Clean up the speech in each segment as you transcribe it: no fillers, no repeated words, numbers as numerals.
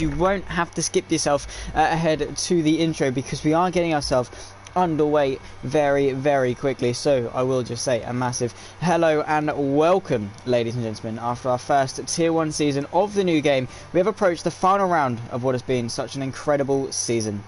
you won't have to skip yourself ahead to the intro, because we are getting ourselves underway very, very quickly. So I will just say a massive hello and welcome, ladies and gentlemen. After our first tier 1 season of the new game, we have approached the final round of what has been such an incredible season,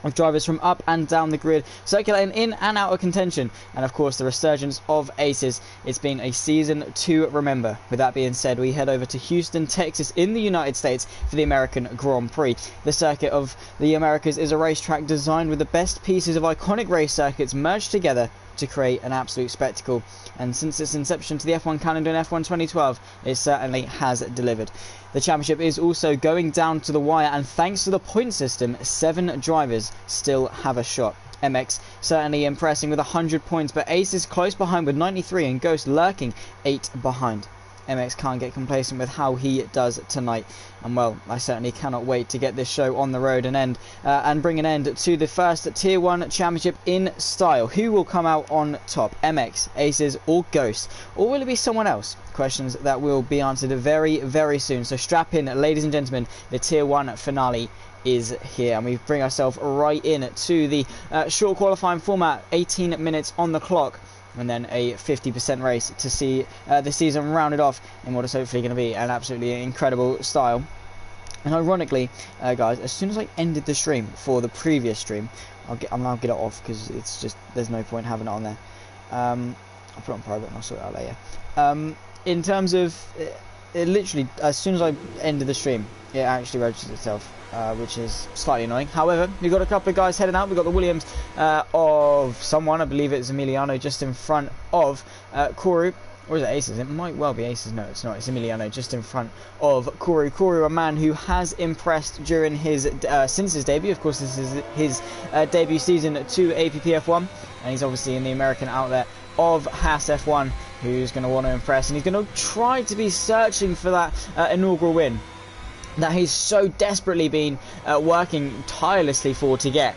with drivers from up and down the grid circulating in and out of contention, and of course the resurgence of aces. It's been a season to remember. With that being said, we head over to Houston, Texas in the United States for the American Grand Prix. The circuit of the Americas is a racetrack designed with the best pieces of iconic race circuits merged together to create an absolute spectacle, and since its inception to the F1 calendar in F1 2012, it certainly has delivered. The championship is also going down to the wire, and thanks to the point system, 7 drivers still have a shot. MX certainly impressing with 100 points, but Ace is close behind with 93 and Ghost lurking 8 behind. MX can't get complacent with how he does tonight, and well, I certainly cannot wait to get this show on the road and bring an end to the first tier 1 championship in style. Who will come out on top? MX, Aces or Ghost? Or will it be someone else? Questions that will be answered very, very soon. So strap in, ladies and gentlemen, the tier 1 finale is here, and we bring ourselves right in to the short qualifying format, 18 minutes on the clock, and then a 50% race to see the season rounded off in what is hopefully going to be an absolutely incredible style. And ironically, guys, as soon as I ended the stream for the previous stream, I'll get it off because it's just, there's no point having it on there. I'll put it on private and I'll sort it out later. In terms of it literally, as soon as I ended the stream, it actually registers itself, which is slightly annoying. However, we've got a couple of guys heading out. We've got the Williams of someone, I believe it's Emiliano, just in front of Koru. Or is it Aces? It might well be Aces. No, it's not. It's Emiliano just in front of Koru. Koru, a man who has impressed during his since his debut. Of course, this is his debut season to APPF1, and he's obviously in the American outlet of Haas F1, who's going to want to impress, and he's going to try to be searching for that inaugural win that he's so desperately been working tirelessly for to get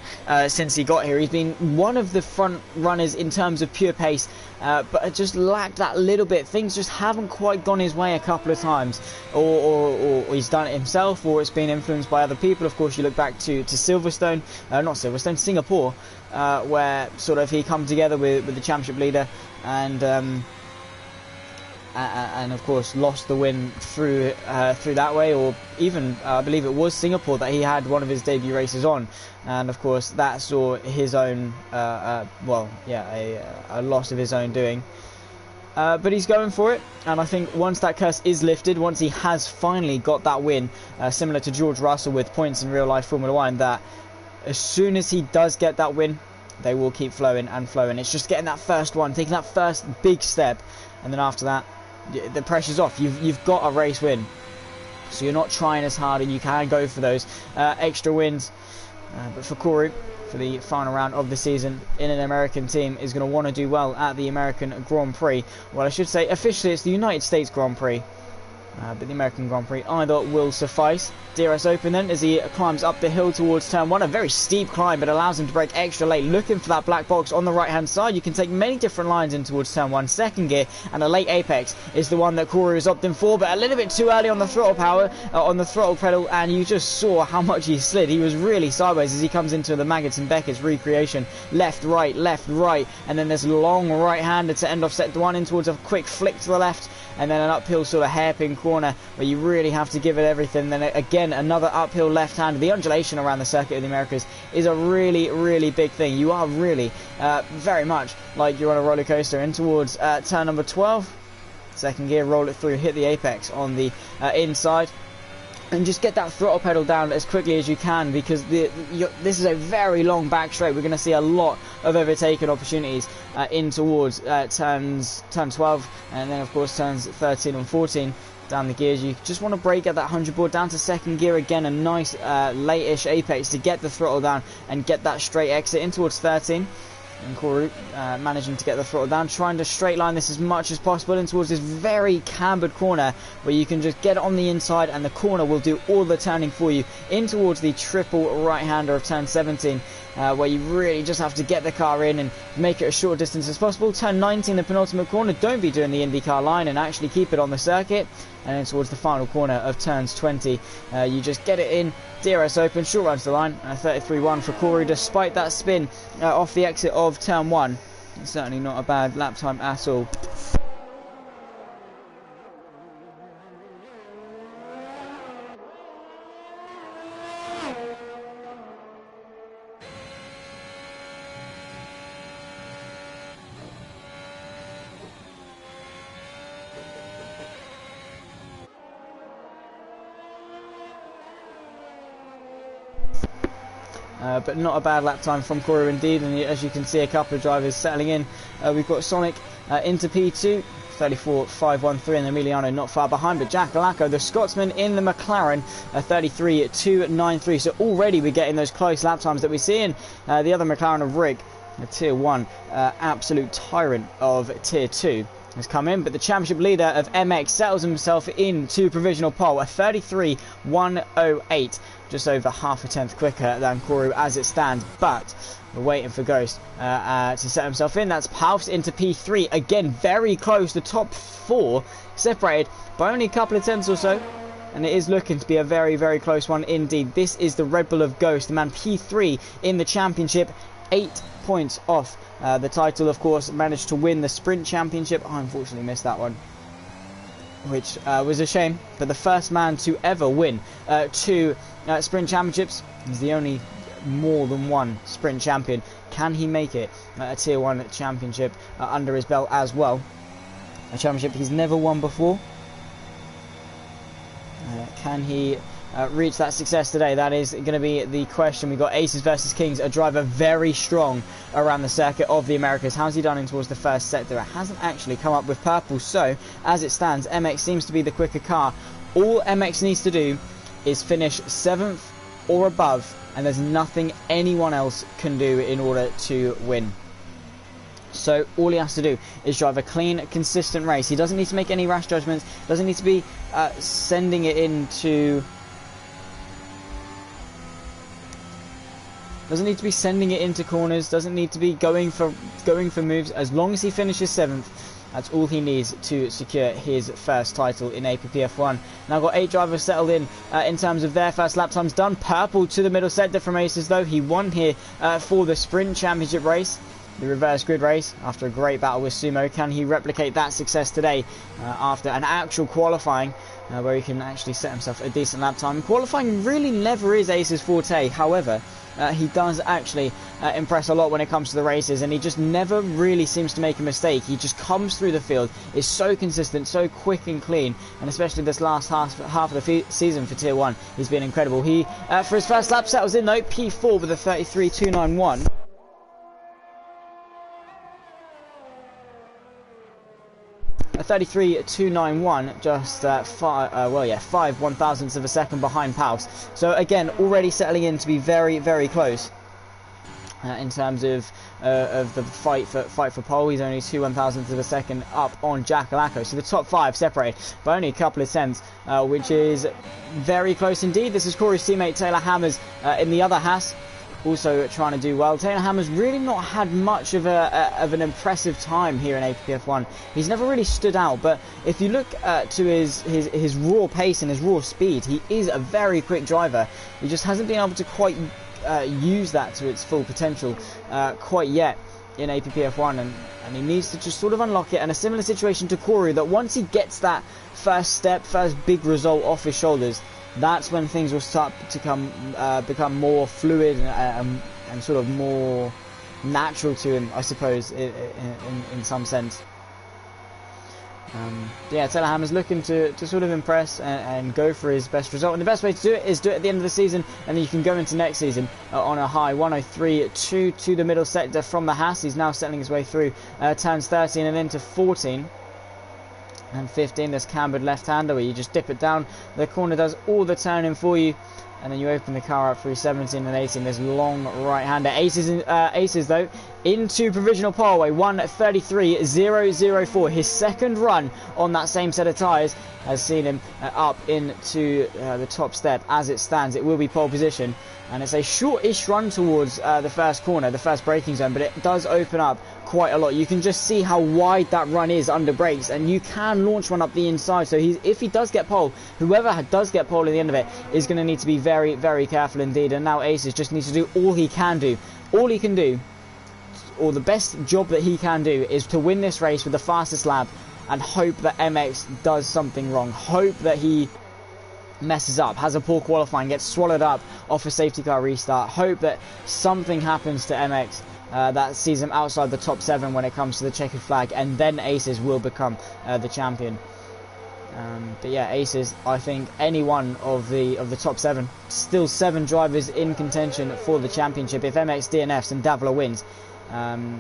since he got here. He's been one of the front runners in terms of pure pace, but just lacked that little bit. Things just haven't quite gone his way a couple of times, or he's done it himself, or it's been influenced by other people. Of course, you look back to Silverstone, not Silverstone, Singapore, where sort of he come together with the championship leader, and of course lost the win through that way, or even I believe it was Singapore that he had one of his debut races on, and of course that saw his own a loss of his own doing. But he's going for it, and I think once that curse is lifted, once he has finally got that win, similar to George Russell with points in real life Formula 1, that as soon as he does get that win, they will keep flowing and flowing. It's just getting that first one, taking that first big step, and then after that the pressure's off. You've got a race win, so you're not trying as hard, and you can go for those extra wins. But for Koru, for the final round of the season in an American team, is going to want to do well at the American Grand Prix. Well, I should say officially it's the United States Grand Prix, but the American Grand Prix either will suffice. DRS open then as he climbs up the hill towards turn 1. A very steep climb, but allows him to brake extra late, looking for that black box on the right hand side. You can take many different lines in towards turn 1. Second gear and a late apex is the one that Koru is opting for, but a little bit too early on the throttle power, on the throttle pedal, and you just saw how much he slid. He was really sideways as he comes into the Maggots and Beckett's recreation. Left, right, and then there's a long right hander to end off sector 1 in towards a quick flick to the left, and then an uphill sort of hairpin corner where you really have to give it everything. Then again another uphill left hand. The undulation around the circuit of the Americas is a really, really big thing. You are really very much like you're on a roller coaster. In towards turn number 12, second gear, roll it through, hit the apex on the inside, and just get that throttle pedal down as quickly as you can, because this is a very long back straight. We're going to see a lot of overtaking opportunities in towards turn 12, and then of course turns 13 and 14 down the gears. You just want to brake at that 100 board down to second gear again. A nice late-ish apex to get the throttle down and get that straight exit in towards 13. And Koru managing to get the throttle down, trying to straight line this as much as possible in towards this very cambered corner where you can just get it on the inside and the corner will do all the turning for you in towards the triple right-hander of turn 17, where you really just have to get the car in and make it as short distance as possible. Turn 19, the penultimate corner, don't be doing the IndyCar line and actually keep it on the circuit. And then towards the final corner of turns 20, you just get it in, DRS open, short run to the line, 33.1 for Koru despite that spin off the exit of turn 1. It's certainly not a bad lap time at all. But not a bad lap time from Koru indeed, and as you can see a couple of drivers settling in. We've got Sonic into P2, 34.513, and Emiliano not far behind, but Jack Alacco, the Scotsman in the McLaren, 33.293. So already we're getting those close lap times that we see in the other McLaren of Rig, a Tier 1, absolute tyrant of Tier 2. Has come in, but the championship leader of MX settles himself into provisional pole, a 33.108, just over half a tenth quicker than Koru as it stands. But we're waiting for Ghost to set himself in. That's Palfs into P3, again very close. The top 4 separated by only a couple of tenths or so, and it is looking to be a very, very close one indeed. This is the Red Bull of Ghost, the man P3 in the championship, 8 points off the title. Of course, managed to win the sprint championship. I unfortunately missed that one, which was a shame, but the first man to ever win 2 sprint championships. He's the only more than one sprint champion. Can he make it a Tier 1 championship under his belt as well? A championship he's never won before. Can he reach that success today? That is going to be the question. We've got Aces versus Kings, a driver very strong around the circuit of the Americas. How's he done in towards the first sector? It hasn't actually come up with purple, so as it stands, MX seems to be the quicker car. All MX needs to do is finish 7th or above, and there's nothing anyone else can do in order to win. So all he has to do is drive a clean, consistent race. He doesn't need to make any rash judgments, doesn't need to be sending it into corners, doesn't need to be going for moves. As long as he finishes 7th, that's all he needs to secure his first title in APPF1. Now got 8 drivers settled in terms of their first lap times done. Purple to the middle sector from Aces, though. He won here for the sprint championship race, the reverse grid race, after a great battle with Sumo. Can he replicate that success today after an actual qualifying where he can actually set himself a decent lap time? Qualifying really never is Ace's forte. However, he does actually impress a lot when it comes to the races, and he just never really seems to make a mistake. He just comes through the field, is so consistent, so quick and clean, and especially this last half of the season for Tier 1, he's been incredible. He, for his first lap, settles in though, P4 with a 33.291. A 33.291, just 5 one-thousandths of a second behind Paus. So again, already settling in to be very, very close in terms of the fight for pole. He's only 2 one-thousandths of a second up on Jack Alacco. So the top 5 separated by only a couple of tenths, which is very close indeed. This is Corey's teammate Taylor Hammers in the other Haas, also trying to do well. Taylor Hammer's really not had much of an impressive time here in APPF1. He's never really stood out, but if you look to his raw pace and his raw speed, he is a very quick driver. He just hasn't been able to quite use that to its full potential quite yet in APPF1, and he needs to just sort of unlock it. And a similar situation to Koru, that once he gets that first big result off his shoulders, that's when things will start to become more fluid and sort of more natural to him, I suppose, in some sense. Yeah, Taylor Hammer's looking to sort of impress and go for his best result. And the best way to do it is do it at the end of the season, and then you can go into next season on a high. 103.2 to the middle sector from the Haas. He's now settling his way through turns 13 and into 14. And 15, this cambered left-hander where you just dip it down. The corner does all the turning for you. and then you open the car up through 17 and 18. There's long right-hander. Aces though, into provisional pole away, 1:33.004. His second run on that same set of tyres has seen him up into the top step. As it stands, it will be pole position, and it's a shortish run towards the first corner, the first braking zone, but it does open up quite a lot. You can just see how wide that run is under brakes, and you can launch one up the inside. So if he does get pole, whoever does get pole at the end of it is going to need to be very, very careful indeed. And now Aces just needs to do all he can do. All he can do, or the best job that he can do, is to win this race with the fastest lap and hope that MX does something wrong. Hope that he messes up, has a poor qualifying, gets swallowed up off a safety car restart. Hope that something happens to MX that sees him outside the top 7 when it comes to the checkered flag, and then Aces will become the champion. But yeah, Aces, I think any one of the top 7, still 7 drivers in contention for the championship. If MX DNFs and Davila wins, and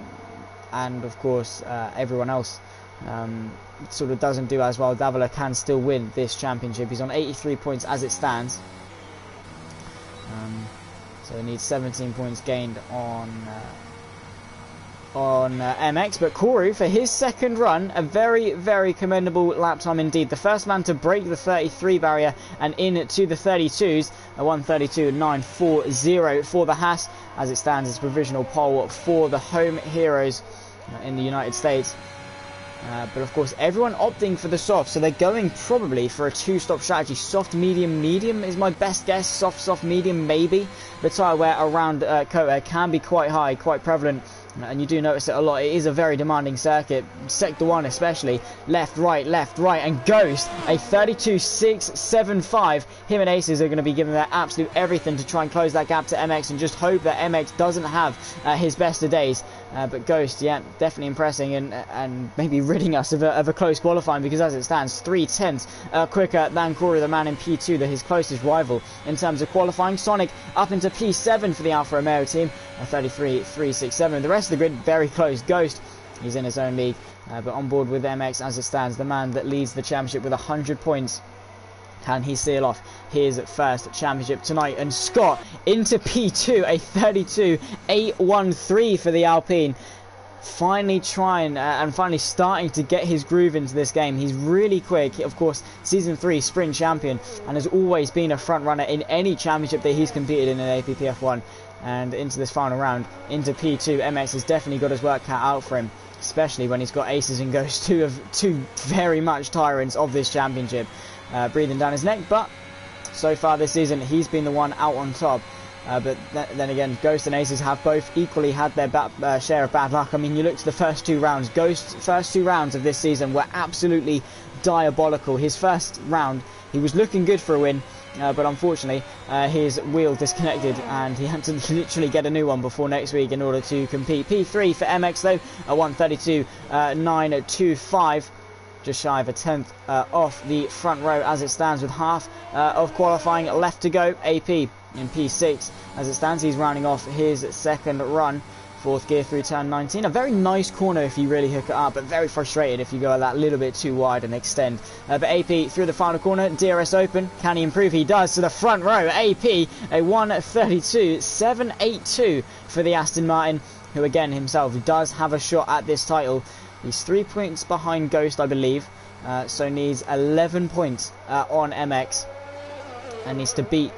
of course everyone else sort of doesn't do as well, Davila can still win this championship. He's on 83 points as it stands, so he needs 17 points gained on MX. But Koru, for his second run, a very, very commendable lap time indeed. The first man to break the 33 barrier and into the 32s, a 1:32.940 for the Haas. As it stands, it's provisional pole for the home heroes in the United States. But of course, everyone opting for the soft, so they're going probably for a 2-stop strategy. Soft, medium, medium is my best guess. Soft, soft, medium, maybe. The tyre wear around Kota can be quite high, quite prevalent, and you do notice it a lot. It is a very demanding circuit, sector 1 especially. Left, right, and Ghost, a 32.675. Him and Aces are going to be giving their absolute everything to try and close that gap to MX, and just hope that MX doesn't have his best of days. But Ghost, yeah, definitely impressing, and maybe ridding us of a close qualifying, because as it stands, 3/10 quicker than Koru, the man in P2, his closest rival in terms of qualifying. Sonic up into P7 for the Alfa Romeo team, a 33.367. The rest of the grid very close. Ghost, he's in his own league, but on board with MX as it stands, the man that leads the championship with 100 points. Can he seal off his first championship tonight? And Scott into P2, a 32.813 for the Alpine. Finally trying and finally starting to get his groove into this game. He's really quick. Of course, Season 3 sprint champion, and has always been a front runner in any championship that he's competed in APPF1. And into this final round, into P2, MX has definitely got his work cut out for him, especially when he's got Aces and Ghosts, two very much tyrants of this championship, breathing down his neck. But so far this season, he's been the one out on top. But then again, Ghost and Aces have both equally had their share of bad luck. I mean, you look to the first 2 rounds. Ghost's first 2 rounds of this season were absolutely diabolical. His first round, he was looking good for a win, but unfortunately his wheel disconnected, and he had to literally get a new one before next week in order to compete. P3 for MX though, a 1:32.925. Just shy of a 10th off the front row as it stands, with half of qualifying left to go. AP in P6 as it stands. He's rounding off his second run. 4th gear through turn 19. A very nice corner if you really hook it up, but very frustrated if you go that little bit too wide and extend. But AP through the final corner. DRS open. Can he improve? He does to the front row. AP, a 1:32.782 for the Aston Martin, who again himself does have a shot at this title. He's 3 points behind Ghost, I believe, so needs 11 points on MX, and needs to beat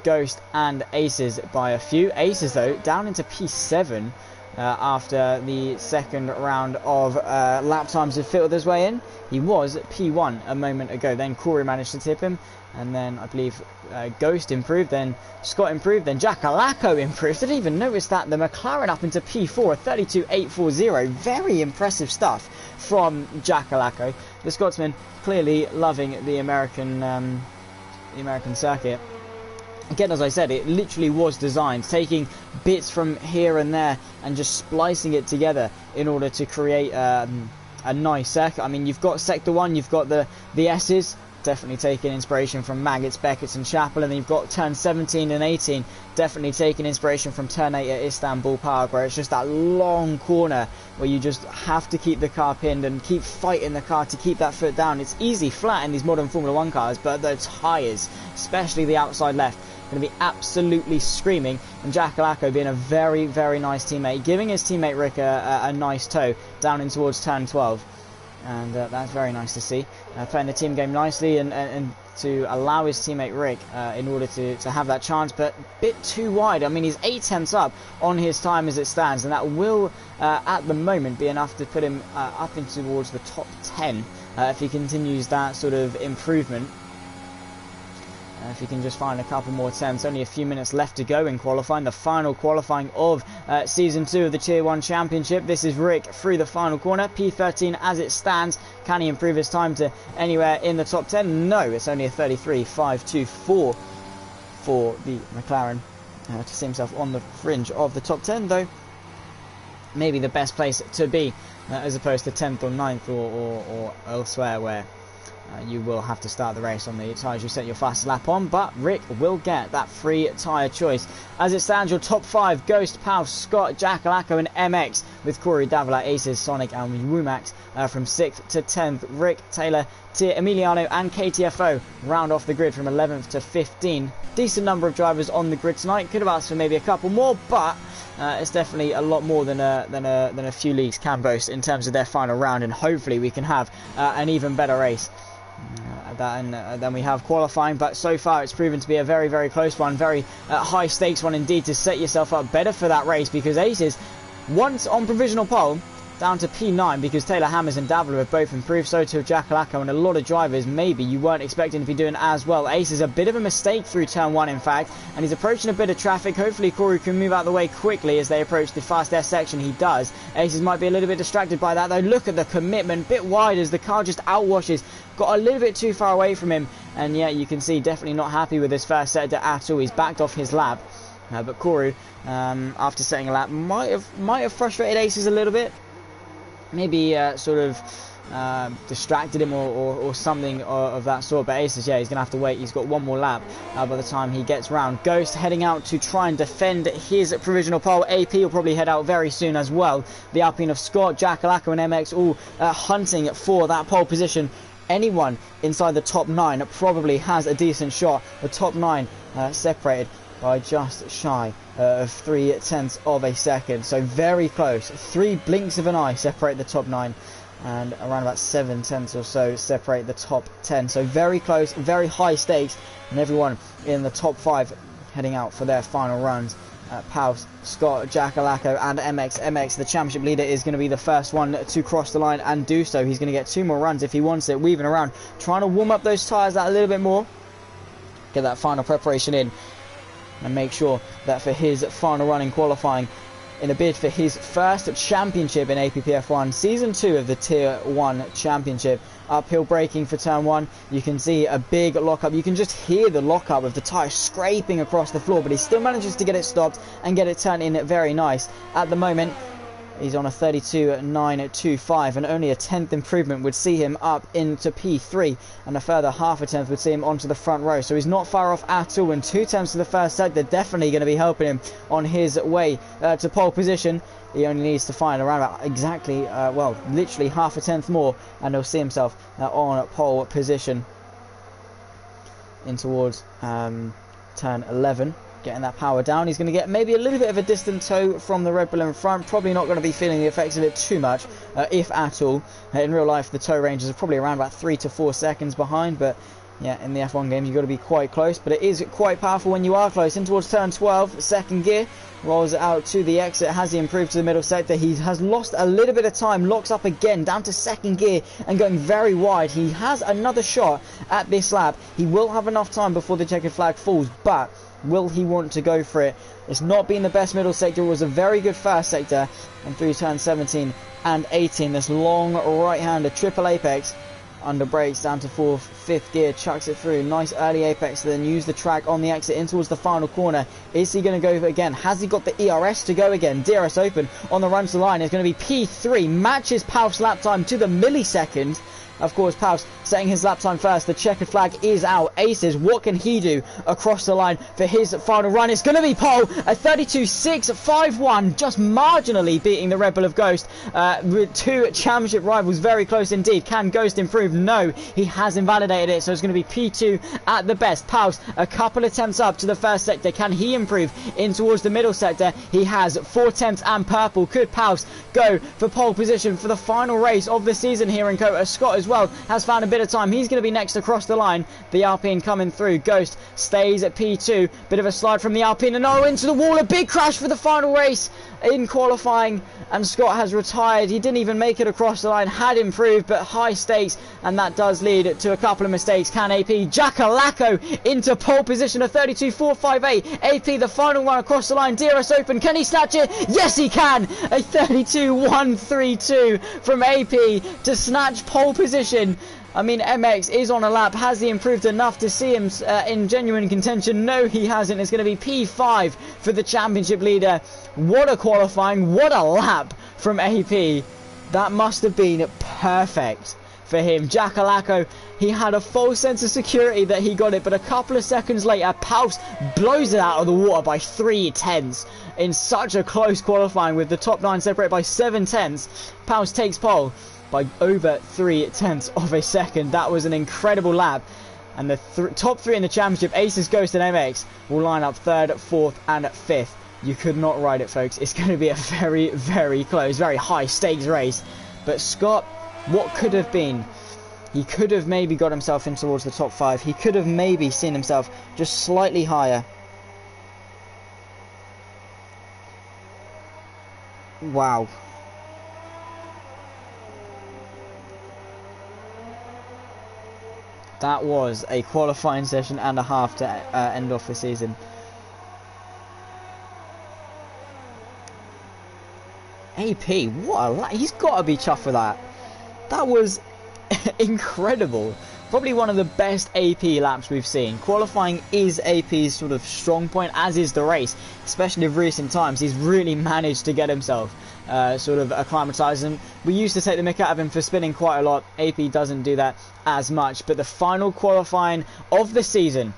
Ghost and Aces by a few. Aces, though, down into P7 after the second round of lap times had filtered his way in. He was P1 a moment ago. Then Koru managed to tip him, and then I believe Ghost improved, then Scott improved, then Jackalacco improved. I didn't even notice that. The McLaren up into P4, a 32.840. Very impressive stuff from Jackalacco. The Scotsman clearly loving the American circuit. Again, as I said, it literally was designed, taking bits from here and there and just splicing it together in order to create a nice circuit. I mean, you've got Sector 1, you've got the S's, definitely taking inspiration from Maggots, Beckett's and Chapel, and then you've got turn 17 and 18, definitely taking inspiration from turn 8 at Istanbul Park, where it's just that long corner where you just have to keep the car pinned and keep fighting the car to keep that foot down. It's easy flat in these modern Formula 1 cars, but the tyres, especially the outside left, going to be absolutely screaming, and Jakalako being a very, very nice teammate, giving his teammate Rick a nice tow down in towards turn 12. And that's very nice to see. Playing the team game nicely and to allow his teammate Rick in order to have that chance, but a bit too wide. I mean, he's 8/10 up on his time as it stands, and that will, at the moment, be enough to put him up into towards the top 10 if he continues that sort of improvement. If he can just find a couple more tenths. Only a few minutes left to go in qualifying, the final qualifying of Season 2 of the Tier 1 Championship. This is Rick through the final corner, P13 as it stands. Can he improve his time to anywhere in the top 10? No, it's only a 33.524 for the McLaren to see himself on the fringe of the top 10, though maybe the best place to be as opposed to 10th or 9th or elsewhere where you will have to start the race on the tyres you set your fastest lap on, but Rick will get that free tyre choice. As it stands, your top 5, Ghost, Pal, Scott, Jakalako and MX, with Corey, Davila, Aces, Sonic and Wumax from 6th to 10th. Rick, Taylor, Emiliano and KTFO round off the grid from 11th to 15th. Decent number of drivers on the grid tonight. Could have asked for maybe a couple more, but it's definitely a lot more than a few leagues can boast in terms of their final round, and hopefully we can have an even better race than we have qualifying. But so far it's proven to be a very, very close one, very high stakes one indeed, to set yourself up better for that race, because Aces, once on provisional pole, down to P9 because Taylor Hammers and Davila have both improved, so too Jakalako, and a lot of drivers maybe you weren't expecting to be doing as well. Ace is a bit of a mistake through turn 1 in fact, and he's approaching a bit of traffic. Hopefully Corey can move out of the way quickly as they approach the fast air section. He does. Aces might be a little bit distracted by that though. Look at the commitment, bit wide as the car just outwashes, got a little bit too far away from him, and yeah, you can see definitely not happy with this first sector at all. He's backed off his lap, but Corey after setting a lap might have frustrated Aces a little bit. Maybe sort of distracted him or something of that sort. But Aces, yeah, he's going to have to wait. He's got one more lap by the time he gets round. Ghost heading out to try and defend his provisional pole. AP will probably head out very soon as well. The Alpine of Scott, Jakalako and MX all hunting for that pole position. Anyone inside the top 9 probably has a decent shot. The top 9 separated by just shy of 0.3 of a second, so very close. 3 blinks of an eye separate the top 9, and around about 0.7 or so separate the top 10. So very close, very high stakes, and everyone in the top 5 heading out for their final runs. Paus, Scott, Jakalako and MX. MX, the championship leader, is going to be the first one to cross the line and do so. He's going to get 2 more runs if he wants it, weaving around, trying to warm up those tyres out a little bit more, get that final preparation in, and make sure that for his final run in qualifying, in a bid for his first championship in APPF1, Season 2 of the Tier 1 Championship. Uphill braking for turn 1. You can see a big lockup. You can just hear the lockup of the tyre scraping across the floor, but he still manages to get it stopped and get it turned in very nice. At the moment, he's on a 32.925, and only a 10th improvement would see him up into P3, and a further half a tenth would see him onto the front row. So he's not far off at all, and 2 tenths to the first sector definitely going to be helping him on his way to pole position. He only needs to find around about exactly, well, literally half a tenth more, and he'll see himself on pole position in towards turn 11. Getting that power down, he's going to get maybe a little bit of a distant tow from the Red Bull in front. Probably not going to be feeling the effects of it too much, if at all. In real life, the tow ranges are probably around about 3 to 4 seconds behind, but yeah, in the F1 game, you've got to be quite close. But it is quite powerful when you are close. In towards turn 12, second gear, rolls it out to the exit. Has he improved to the middle sector? He has lost a little bit of time, locks up again, down to second gear and going very wide. He has another shot at this lap. He will have enough time before the checkered flag falls, but will he want to go for it? It's not been the best middle sector. It was a very good first sector, and through turn 17 and 18, this long right-hander triple apex, under brakes down to 4th, 5th gear, chucks it through, nice early apex, then use the track on the exit in towards the final corner. Is he going to go again? Has he got the ERS to go again? DRS open on the run to the line. It's going to be P3, matches Pauf's lap time to the millisecond. Of course, Paus setting his lap time first. The checkered flag is out. Aces, what can he do across the line for his final run? It's going to be pole, a 32.651, just marginally beating the Red Bull of Ghost. With two championship rivals very close indeed. Can Ghost improve? No, he has invalidated it, so it's going to be P2 at the best. Paus, a couple attempts up to the first sector. Can he improve in towards the middle sector? He has 4 attempts and purple. Could Paus go for pole position for the final race of the season here in Kota? Scott as well has found a bit of time. He's going to be next across the line. The Alpine coming through. Ghost stays at P2. Bit of a slide from the Alpine, and into the wall. A big crash for the final race in qualifying, and Scott has retired. He didn't even make it across the line. Had improved, but high stakes, and that does lead to a couple of mistakes. Can AP Jackalacco into pole position, a 32.458. AP the final one across the line. DRS open. Can he snatch it? Yes, he can. A 32.132 from AP to snatch pole position. I mean, MX is on a lap. Has he improved enough to see him in genuine contention? No, he hasn't. It's going to be P5 for the championship leader. What a qualifying. What a lap from AP. That must have been perfect for him. Jackalacco, he had a false sense of security that he got it, but a couple of seconds later, Paus blows it out of the water by 3 tenths in such a close qualifying, with the top 9 separated by 7 tenths. Paus takes pole by over 3 tenths of a second. That was an incredible lap, and the top 3 in the championship, Aces, Ghost and MX, will line up 3rd, 4th and 5th. You could not ride it, folks. It's going to be a very, very close, very high stakes race. But Scott, what could have been? He could have maybe got himself in towards the top 5. He could have maybe seen himself just slightly higher. Wow. That was a qualifying session and a half to end off the season. AP, what a lap. He's got to be chuffed with that. That was incredible. Probably one of the best AP laps we've seen. Qualifying is AP's sort of strong point, as is the race, especially of recent times. He's really managed to get himself sort of acclimatised, and we used to take the mick out of him for spinning quite a lot. AP doesn't do that as much, but the final qualifying of the season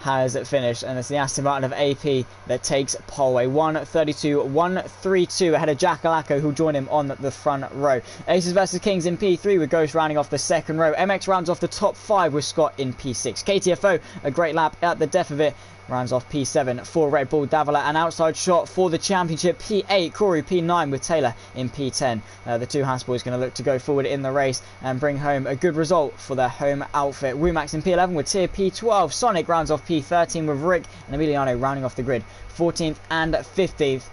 has finished, and it's the Aston Martin of AP that takes pole, a 1:32.132 ahead of Jackalacco, who joined him on the front row. Aces versus Kings in P3, with Ghost rounding off the second row. MX rounds off the top 5 with Scott in P6. KTFO, a great lap at the death of it, rounds off P7 for Red Bull. Davila, an outside shot for the championship. P8, Corey P9 with Taylor in P10. The two Haas boys going to look to go forward in the race and bring home a good result for their home outfit. Rumax in P11 with Tier P12. Sonic rounds off P13 with Rick, and Emiliano rounding off the grid 14th and 15th.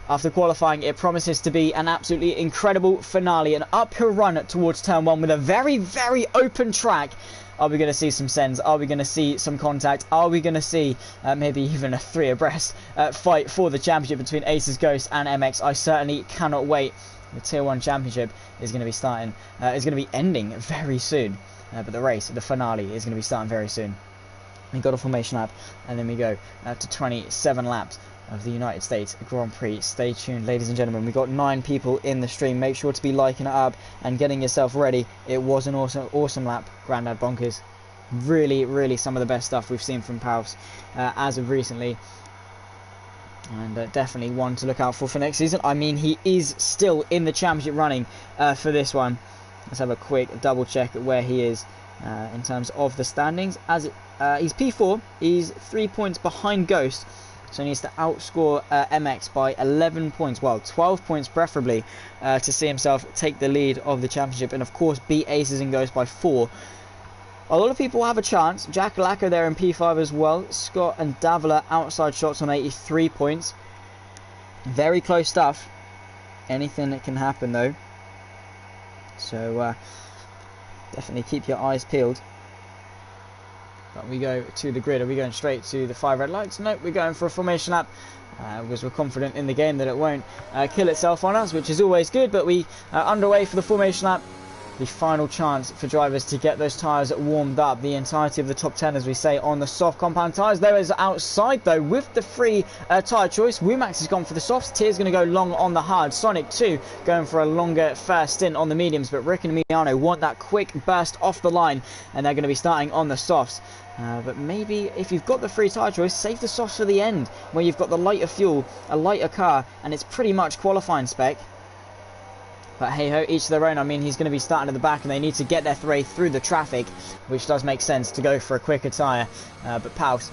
After qualifying, it promises to be an absolutely incredible finale. An uphill run towards turn 1 with a very, very open track. Are we going to see some sends? Are we going to see some contact? Are we going to see maybe even a 3 abreast fight for the championship between Aces, Ghost and MX? I certainly cannot wait. The Tier 1 championship is going to be starting, is going to be ending very soon. But the race, the finale, is going to be starting very soon. We got a formation lap, and then we go to 27 laps of the United States Grand Prix. Stay tuned, ladies and gentlemen. We got 9 people in the stream. Make sure to be liking it up and getting yourself ready. It was an awesome lap. Grandad Bonkers. Really, really some of the best stuff we've seen from Paus as of recently. And definitely one to look out for next season. I mean, he is still in the championship running for this one. Let's have a quick double check at where he is in terms of the standings. As he's P4, he's 3 points behind Ghost. So he needs to outscore MX by 11 points, well, 12 points preferably, to see himself take the lead of the championship, and of course beat Aces and Ghost by 4. A lot of people have a chance. Jackalacco there in P5 as well. Scott and Davila outside shots on 83 points. Very close stuff. Anything that can happen though. So definitely keep your eyes peeled. But we go to the grid. Are we going straight to the 5 red lights? Nope, we're going for a formation lap. Because we're confident in the game that it won't kill itself on us, which is always good. But we are underway for the formation lap. the final chance for drivers to get those tyres warmed up. The entirety of the top 10, as we say, on the soft compound tyres. There is outside, though, with the free tyre choice. Womax has gone for the softs. Tier's going to go long on the hard. Sonic 2 going for a longer first stint on the mediums, but Rick and Emiliano want that quick burst off the line, and they're going to be starting on the softs. But maybe if you've got the free tyre choice, save the softs for the end, where you've got the lighter fuel, a lighter car, and it's pretty much qualifying spec. But hey ho, each their own. I mean, he's going to be starting at the back, and they need to get their way through the traffic, which does make sense to go for a quicker tyre. But Paus,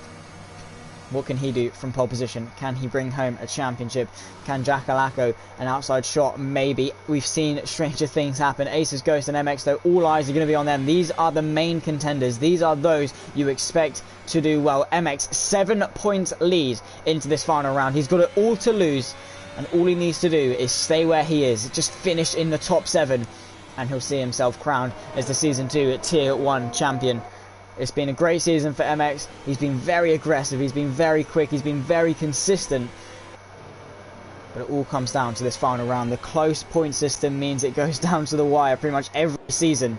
what can he do from pole position? Can he bring home a championship? Can Jack Alaco an outside shot? Maybe. We've seen stranger things happen. Aces, Ghost and MX, though, all eyes are going to be on them. These are the main contenders. These are those you expect to do well. MX, 7 points lead into this final round. He's got it all to lose, and all he needs to do is stay where he is. Just finish in the top 7, and he'll see himself crowned as the Season 2 Tier 1 champion. It's been a great season for MX. He's been very aggressive. He's been very quick. He's been very consistent. But it all comes down to this final round. The close point system means it goes down to the wire pretty much every season.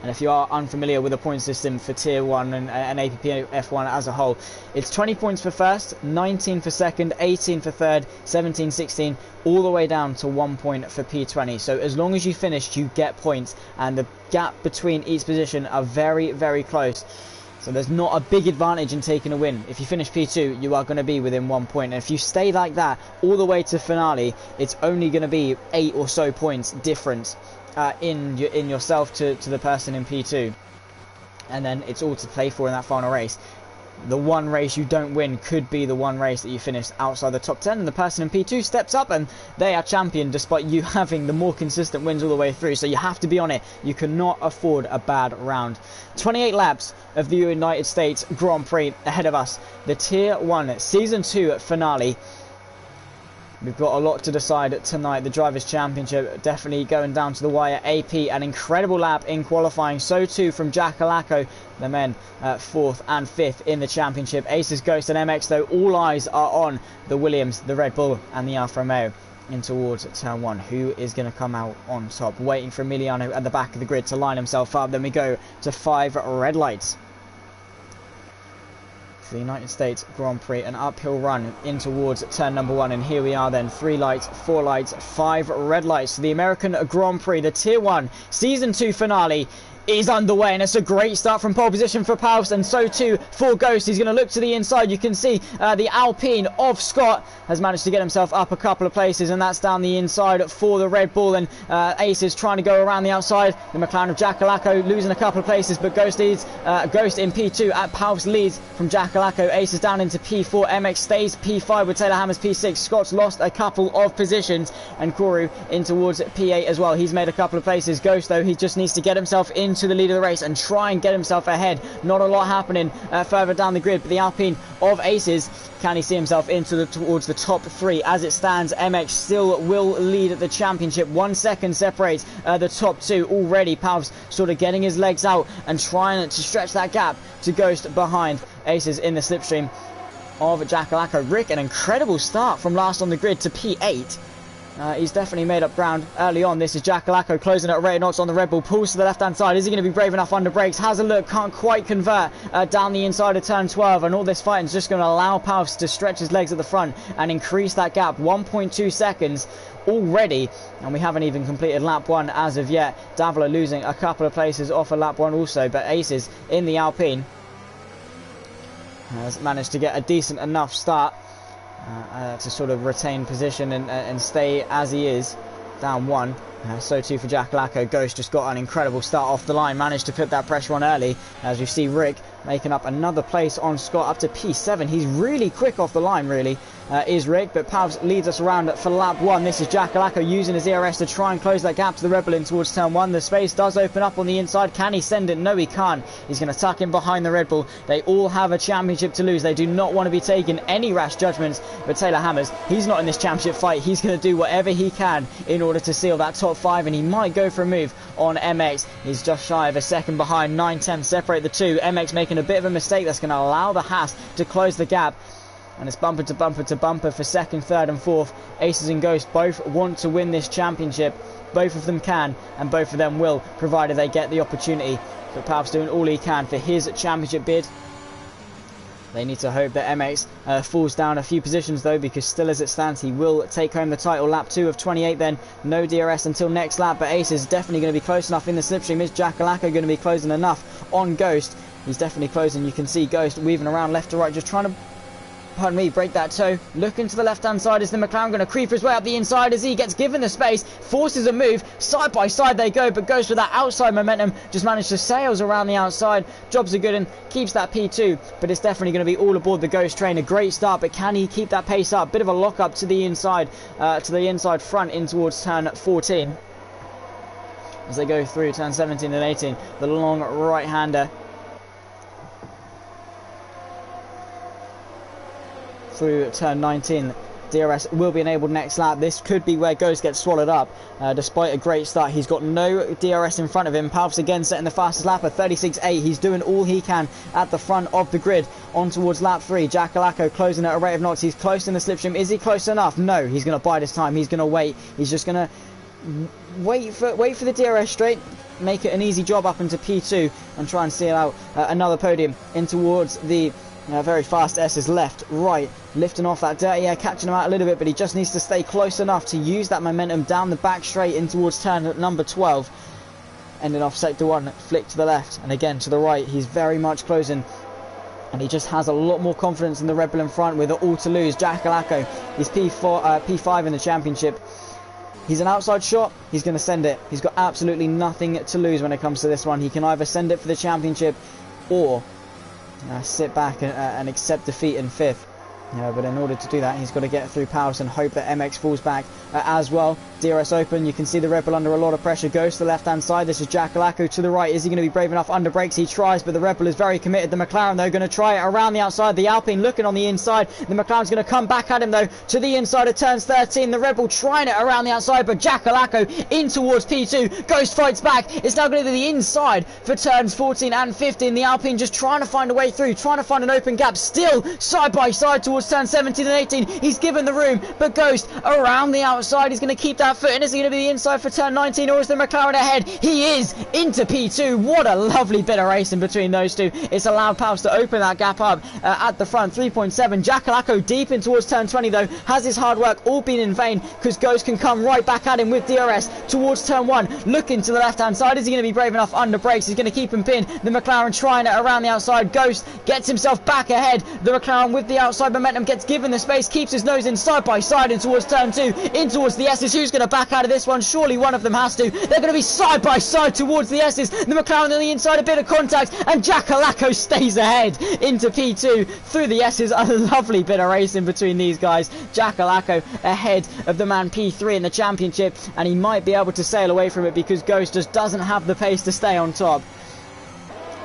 And if you are unfamiliar with the point system for Tier 1 and APPF1 as a whole, it's 20 points for first, 19 for second, 18 for third, 17, 16, all the way down to 1 point for P20. So as long as you finished, you get points, and the gap between each position are very, very close. So there's not a big advantage in taking a win. If you finish P2, you are going to be within 1 point. And if you stay like that all the way to finale, it's only going to be 8 or so points difference in yourself to the person in P2. And then it's all to play for in that final race. The one race you don't win could be the one race that you finish outside the top 10, and the person in P2 steps up and they are champion despite you having the more consistent wins all the way through. So you have to be on it. You cannot afford a bad round. 28 laps of the United States Grand Prix ahead of us. The Tier 1 Season 2 finale. We've got a lot to decide tonight. The Drivers' Championship definitely going down to the wire. AP, an incredible lap in qualifying. So too from Jack Alaco. The men 4th and 5th in the championship. Aces, Ghost and MX, though, all eyes are on the Williams, the Red Bull and the Alfa Romeo in towards turn 1. Who is going to come out on top? Waiting for Emiliano at the back of the grid to line himself up. Then we go to 5 red lights. The United States Grand Prix, an uphill run in towards turn number 1, and here we are then, 3 lights, 4 lights, 5 red lights. The American Grand Prix, the Tier 1 Season 2 finale is underway, and it's a great start from pole position for Paus, and so too for Ghost. He's going to look to the inside. You can see the Alpine of Scott has managed to get himself up a couple of places, and that's down the inside for the Red Bull, and Ace is trying to go around the outside. The McLaren of Jack Alaco losing a couple of places, but Ghost leads. Ghost in P2 at Paus leads from Jack Alaco. Ace is down into P4. MX stays P5 with Taylor Hammers P6. Scott's lost a couple of positions, and Koru in towards P8 as well. He's made a couple of places. Ghost, though, he just needs to get himself into the lead of the race and try and get himself ahead. Not a lot happening further down the grid, but the Alpine of Aces, can he see himself towards the top 3? As it stands, MX still will lead the championship. 1 second separates the top 2 already. Paus sort of getting his legs out and trying to stretch that gap to Ghost behind. Aces in the slipstream of Jack Alaco. Rick, an incredible start from last on the grid to P8. He's definitely made up ground early on. This is Jack Alaco closing at a rate of knots on the Red Bull. Pulls to the left-hand side. Is he going to be brave enough under brakes? Has a look. Can't quite convert down the inside of turn 12. And all this fighting is just going to allow Paus to stretch his legs at the front and increase that gap. 1.2 seconds already. And we haven't even completed lap 1 as of yet. Davila losing a couple of places off of lap 1 also. But Aces in the Alpine has managed to get a decent enough start to sort of retain position and stay as he is, down 1. So too for Jack Alaco. Ghost just got an incredible start off the line, managed to put that pressure on early, as we see Rick making up another place on Scott up to P7. He's really quick off the line, really, is Rick, but Paus leads us around for lap 1. This is Jack Alaco using his ERS to try and close that gap to the Red Bull in towards turn 1. The space does open up on the inside. Can he send it? No, he can't. He's going to tuck in behind the Red Bull. They all have a championship to lose. They do not want to be taking any rash judgments, but Taylor Hammers, he's not in this championship fight. He's going to do whatever he can in order to seal that top 5, and he might go for a move on MX. He's just shy of a second behind. 9 tenths separate the two. MX making a bit of a mistake that's going to allow the Haas to close the gap And it's bumper to bumper to bumper for second, third and fourth. Aces and Ghost both want to win this championship. Both of them can, and both of them will, provided they get the opportunity. But Palf's doing all he can for his championship bid. They need to hope that MX falls down a few positions though, because still as it stands he will take home the title. Lap 2 of 28 then. No DRS until next lap, but Ace is definitely going to be close enough in the slipstream. Is Jackalaco going to be closing enough on Ghost? He's definitely closing. You can see Ghost weaving around left to right, just trying to, pardon me, break that toe. Looking to the left hand side. Is the McLaren going to creep his way up the inside as he gets given the space, forces a move, side by side they go, but Ghost with that outside momentum just managed to sails around the outside. Jobs are good and keeps that P2, but it's definitely going to be all aboard the Ghost train. A great start, but can he keep that pace up? Bit of a lock up to the inside front in towards turn 14 as they go through turn 17 and 18. The long right hander through turn 19. DRS will be enabled next lap. This could be where Ghost gets swallowed up. Despite a great start, he's got no DRS in front of him. Palf's again setting the fastest lap at 36.8. He's doing all he can at the front of the grid. On towards lap 3. Jackalaco closing at a rate of knots. He's close in the slipstream. Is he close enough? No. He's going to bide his time. He's going to wait. He's just going to wait for the DRS straight. Make it an easy job up into P2 and try and seal out another podium in towards the very fast S's. Left, right, lifting off that dirty air, catching him out a little bit, but he just needs to stay close enough to use that momentum down the back straight in towards turn number 12. Ending off sector 1, flick to the left, and again to the right. He's very much closing, and he just has a lot more confidence in the Red Bull in front with it all to lose. Jackalaco, he's P5 in the championship. He's an outside shot, he's going to send it. He's got absolutely nothing to lose when it comes to this one. He can either send it for the championship or sit back and accept defeat in 5th. But in order to do that, he's got to get through Powers and hope that MX falls back as well. DRS open. You can see the Red Bull under a lot of pressure. Goes to the left-hand side. This is Jackalaco to the right. Is he going to be brave enough? Under brakes. He tries, but the Red Bull is very committed. The McLaren, though, going to try it around the outside. The Alpine looking on the inside. The McLaren's going to come back at him, though, to the inside of turns 13. The Red Bull trying it around the outside, but Jackalaco in towards P2. Ghost fights back. It's now going to be the inside for turns 14 and 15. The Alpine just trying to find a way through, trying to find an open gap. Still side by side towards turns 17 and 18. He's given the room, but Ghost around the outside. He's going to keep that foot in. Is he going to be the inside for turn 19, or is the McLaren ahead? He is into P2. What a lovely bit of racing between those two. It's allowed Paus to open that gap up at the front. 3.7. Jackalaco deep in towards turn 20, though. Has his hard work all been in vain? Because Ghost can come right back at him with DRS towards turn 1. Looking to the left-hand side. Is he going to be brave enough under brakes? He's going to keep him pinned. The McLaren trying it around the outside. Ghost gets himself back ahead. The McLaren with the outside momentum gets given the space, keeps his nose in side by side in towards turn 2, in towards the S's. Who's going to back out of this one? Surely one of them has to. They're going to be side by side towards the S's. The McLaren on the inside, a bit of contact, and Jackalaco stays ahead into P2 through the S's. A lovely bit of racing between these guys. Jackalaco ahead of the man P3 in the championship, and he might be able to sail away from it because Ghost just doesn't have the pace to stay on top.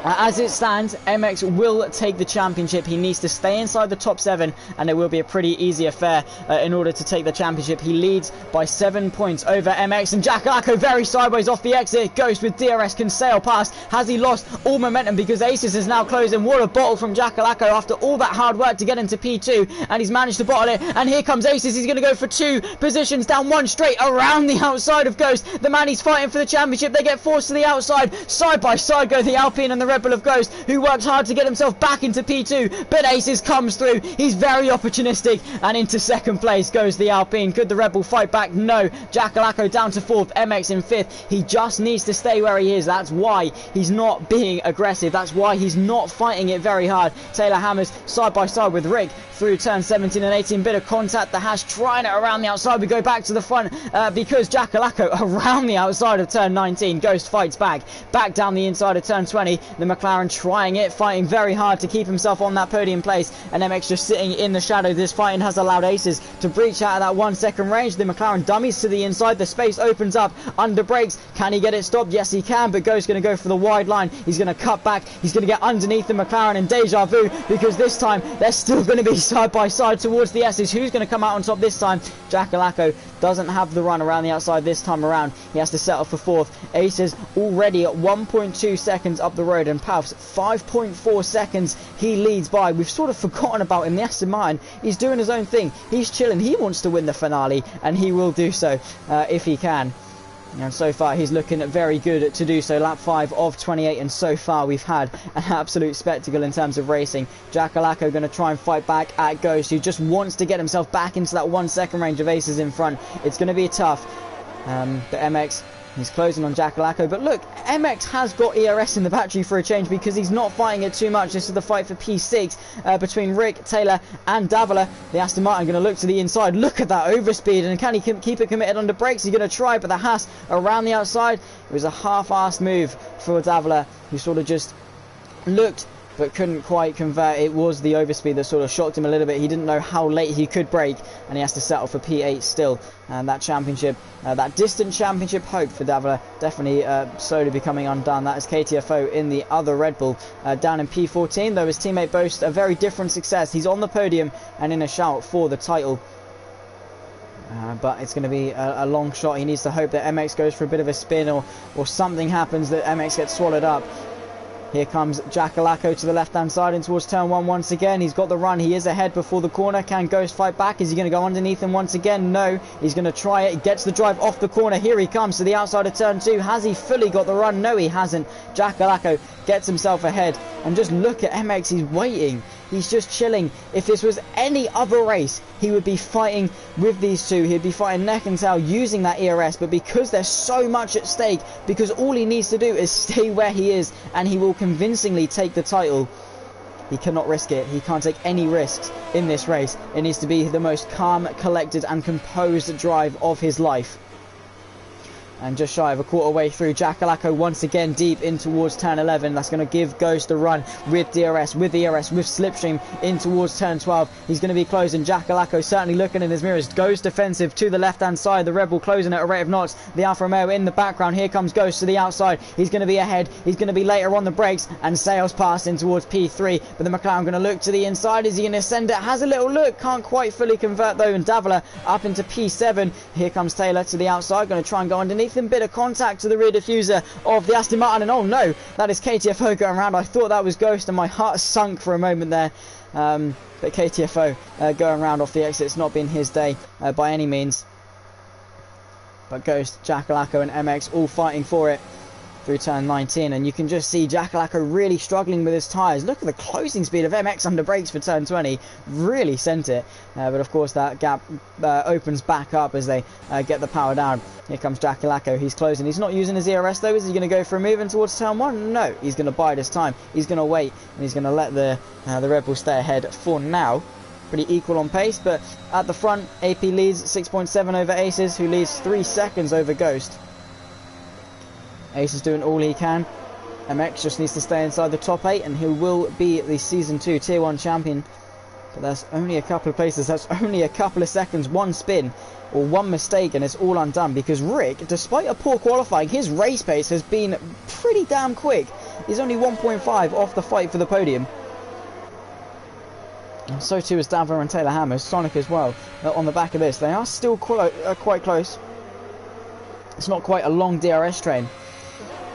As it stands, MX will take the championship. He needs to stay inside the top 7, and it will be a pretty easy affair in order to take the championship. He leads by 7 points over MX, and Jackalaco very sideways off the exit. Ghost with DRS can sail past. Has he lost all momentum because Aces is now closing? What a bottle from Jackalaco after all that hard work to get into P2, and he's managed to bottle it. And here comes Aces. He's going to go for 2 positions down, 1 straight around the outside of Ghost. The man he's fighting for the championship. They get forced to the outside. Side by side go the Alpine and the Red Bull of Ghost, who works hard to get himself back into P2, but Aces comes through. He's very opportunistic, and into second place goes the Alpine. Could the Red Bull fight back? No. Jackalaco down to 4th, MX in 5th. He just needs to stay where he is. That's why he's not being aggressive. That's why he's not fighting it very hard. Taylor Hammers side by side with Rick through turn 17 and 18. Bit of contact. The Hash trying it around the outside. We go back to the front because Jackalaco around the outside of turn 19. Ghost fights back down the inside of turn 20. The McLaren trying it, fighting very hard to keep himself on that podium place, and MX just sitting in the shadow. This fighting has allowed Aces to breach out of that 1 second range. The McLaren dummies to the inside. The space opens up under brakes. Can he get it stopped? Yes, he can, but Ghost going to go for the wide line. He's going to cut back. He's going to get underneath the McLaren, and deja vu, because this time they're still going to be side by side towards the S's. Who's going to come out on top this time? Jackalaco doesn't have the run around the outside this time around. He has to settle for 4th. Aces already at 1.2 seconds up the road, and Palf's 5.4 seconds he leads by. We've sort of forgotten about him. The Aston Martin, he's doing his own thing. He's chilling. He wants to win the finale, and he will do so if he can. And so far he's looking very good to do so. Lap 5 of 28, and so far we've had an absolute spectacle in terms of racing. Jakalako going to try and fight back at Ghost, who just wants to get himself back into that 1 second range of aces in front. It's going to be tough. The MX, he's closing on Jakalako, but look, MX has got ERS in the battery for a change because he's not fighting it too much. This is the fight for P6 between Rick, Taylor and Davila. The Aston Martin going to look to the inside. Look at that overspeed, and can he keep it committed under brakes? He's going to try, but the Haas around the outside. It was a half-assed move for Davila, who sort of just looked but couldn't quite convert. It was the overspeed that sort of shocked him a little bit. He didn't know how late he could brake, and he has to settle for P8 still. And that championship, that distant championship hope for Davila, definitely slowly becoming undone. That is KTFO in the other Red Bull down in P14, though his teammate boasts a very different success. He's on the podium and in a shout for the title. But it's going to be a long shot. He needs to hope that MX goes for a bit of a spin, or something happens that MX gets swallowed up. Here comes Jakalako to the left-hand side and towards turn 1 once again. He's got the run. He is ahead before the corner. Can Ghost fight back? Is he going to go underneath him once again? No. He's going to try it. He gets the drive off the corner. Here he comes to the outside of turn 2. Has he fully got the run? No, he hasn't. Jakalako gets himself ahead. And just look at MX. He's waiting. He's just chilling. If this was any other race, he would be fighting with these two. He'd be fighting neck and tail using that ERS. But because there's so much at stake, because all he needs to do is stay where he is, and he will convincingly take the title, he cannot risk it. He can't take any risks in this race. It needs to be the most calm, collected and composed drive of his life. And just shy of a quarter way through, Jakalako once again deep in towards turn 11. That's going to give Ghost a run with DRS, with ERS, with Slipstream in towards turn 12. He's going to be closing. Jakalako certainly looking in his mirrors. Ghost defensive to the left-hand side. The Red Bull closing at a rate of knots. The Alfa Romeo in the background. Here comes Ghost to the outside. He's going to be ahead. He's going to be later on the brakes, and sails past in towards P3. But the McLaren going to look to the inside. Is he going to send it? Has a little look. Can't quite fully convert though. And Davila up into P7. Here comes Taylor to the outside. Going to try and go underneath. Bit of contact to the rear diffuser of the Aston Martin, and oh no, that is KTFO going around. I thought that was Ghost, and my heart sunk for a moment there. But KTFO going around off the exit. It's not been his day by any means. But Ghost, Jakalako and MX all fighting for it through turn 19, and you can just see Jakalako really struggling with his tyres. Look at the closing speed of MX under brakes for turn 20. Really sent it. But of course that gap opens back up as they get the power down. Here comes Jakalako. He's closing. He's not using his ERS though. Is he going to go for a move in towards turn 1? No. He's going to bide his time. He's going to wait, and he's going to let the Red Bull stay ahead for now. Pretty equal on pace, but at the front, AP leads 6.7 over Aces, who leads 3 seconds over Ghost. Ace is doing all he can. MX just needs to stay inside the top 8, and he will be the Season 2 Tier 1 champion. But that's only a couple of places. That's only a couple of seconds. One spin or one mistake, and it's all undone. Because Rick, despite a poor qualifying, his race pace has been pretty damn quick. He's only 1.5 off the fight for the podium. And so too is Davila and Taylor Hammers. Sonic as well on the back of this. They are still quite close. It's not quite a long DRS train.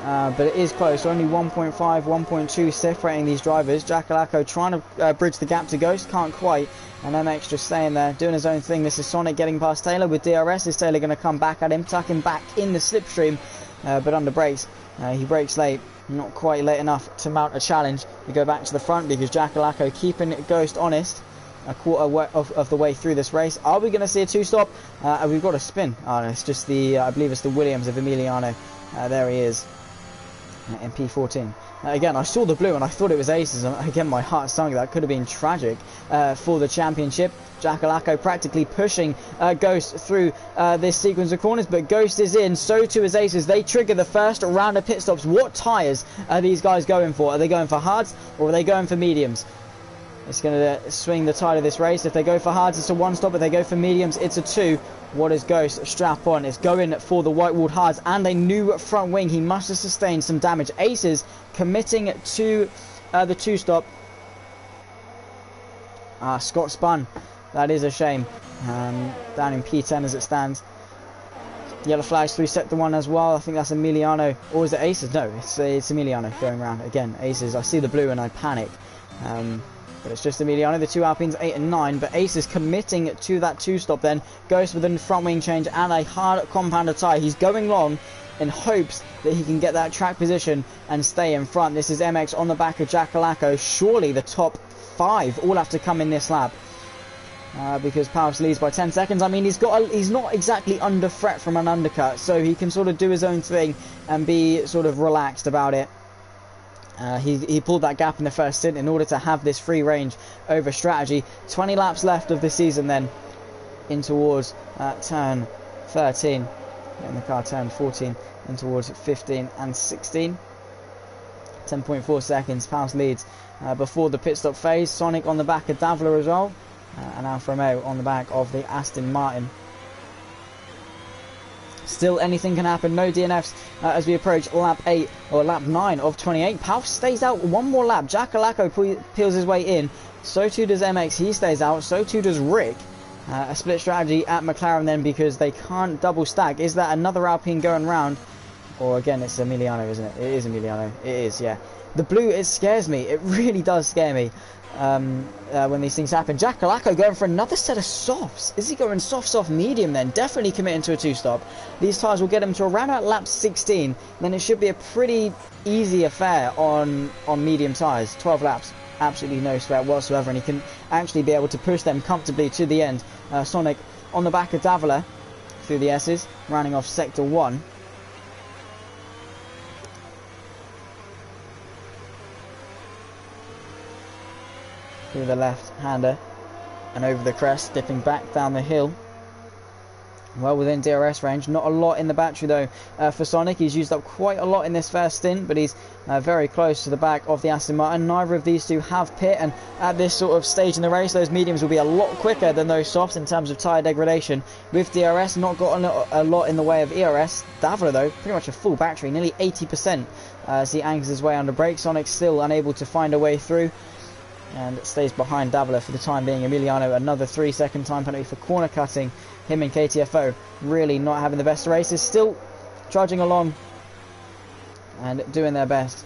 But it is close. Only 1.5, 1.2 separating these drivers. Jakalako trying to bridge the gap to Ghost, can't quite. And MX just staying there, doing his own thing. This is Sonic getting past Taylor with DRS. Is Taylor going to come back at him, tuck him back in the slipstream, but under brakes. He brakes late, not quite late enough to mount a challenge. We go back to the front because Jakalako keeping Ghost honest. A quarter of the way through this race. Are we going to see a 2-stop? We've got a spin. Oh, no, it's just the, I believe it's the Williams of Emiliano. There he is. In P14. Again, I saw the blue and I thought it was Aces, and again my heart sunk. That could have been tragic for the championship. Jakalako practically pushing Ghost through this sequence of corners, but Ghost is in, so too is Aces. They trigger the first round of pit stops. What tyres are these guys going for? Are they going for hards or are they going for mediums? It's going to swing the tide of this race. If they go for hards, it's a 1 stop. If they go for mediums, it's a 2. What is Ghost? Strap on. It's going for the white-walled hards and a new front wing. He must have sustained some damage. Aces committing to the 2-stop. Scott spun. That is a shame. Down in P10 as it stands. Yellow flags through sector 1 as well. I think that's Emiliano, or is it Aces? No, it's Emiliano going around again. Aces. I see the blue and I panic, but it's just Emiliano. The two Alpines 8 and 9, but Aces committing to that 2-stop. Then goes for the front wing change and a hard compounder tyre. He's going long in hopes that he can get that track position and stay in front. This is MX on the back of Jackalacco. Surely the top 5 all have to come in this lap. Because Powers leads by 10 seconds. I mean, he's not exactly under threat from an undercut, so he can sort of do his own thing and be sort of relaxed about it. He pulled that gap in the first stint in order to have this free range over strategy. 20 laps left of the season then, in towards turn 13. And the car turned 14 in towards 15 and 16. 10.4 seconds. Powers leads before the pit stop phase. Sonic on the back of Davila as well. And Alfa Romeo on the back of the Aston Martin. Still anything can happen. No DNFs as we approach lap 8 or lap 9 of 28. Paus stays out one more lap. Jackalacco peels his way in. So too does MX. He stays out. So too does Rick. A split strategy at McLaren then because they can't double stack. Is that another Alpine going round? Or again, it's Emiliano, isn't it? It is Emiliano. It is, yeah. The blue, it scares me. It really does scare me when these things happen. Jackalacco going for another set of softs. Is he going soft, medium then? Definitely committing to a 2-stop. These tyres will get him to around at lap 16. Then it should be a pretty easy affair on medium tyres. 12 laps. Absolutely no sweat whatsoever. And he can actually be able to push them comfortably to the end. Sonic on the back of Davila through the S's, rounding off sector 1. Through the left-hander and over the crest, dipping back down the hill. Well within DRS range. Not a lot in the battery though for Sonic. He's used up quite a lot in this first stint, but he's very close to the back of the Aston Martin. Neither of these two have pit, and at this sort of stage in the race, those mediums will be a lot quicker than those softs in terms of tyre degradation. With DRS, not got a lot in the way of ERS. Davila though, pretty much a full battery, nearly 80% as he angles his way under brake. Sonic still unable to find a way through. And stays behind Davila for the time being. Emiliano, another 3-second time penalty for corner cutting. Him and KTFO really not having the best races. Still trudging along and doing their best,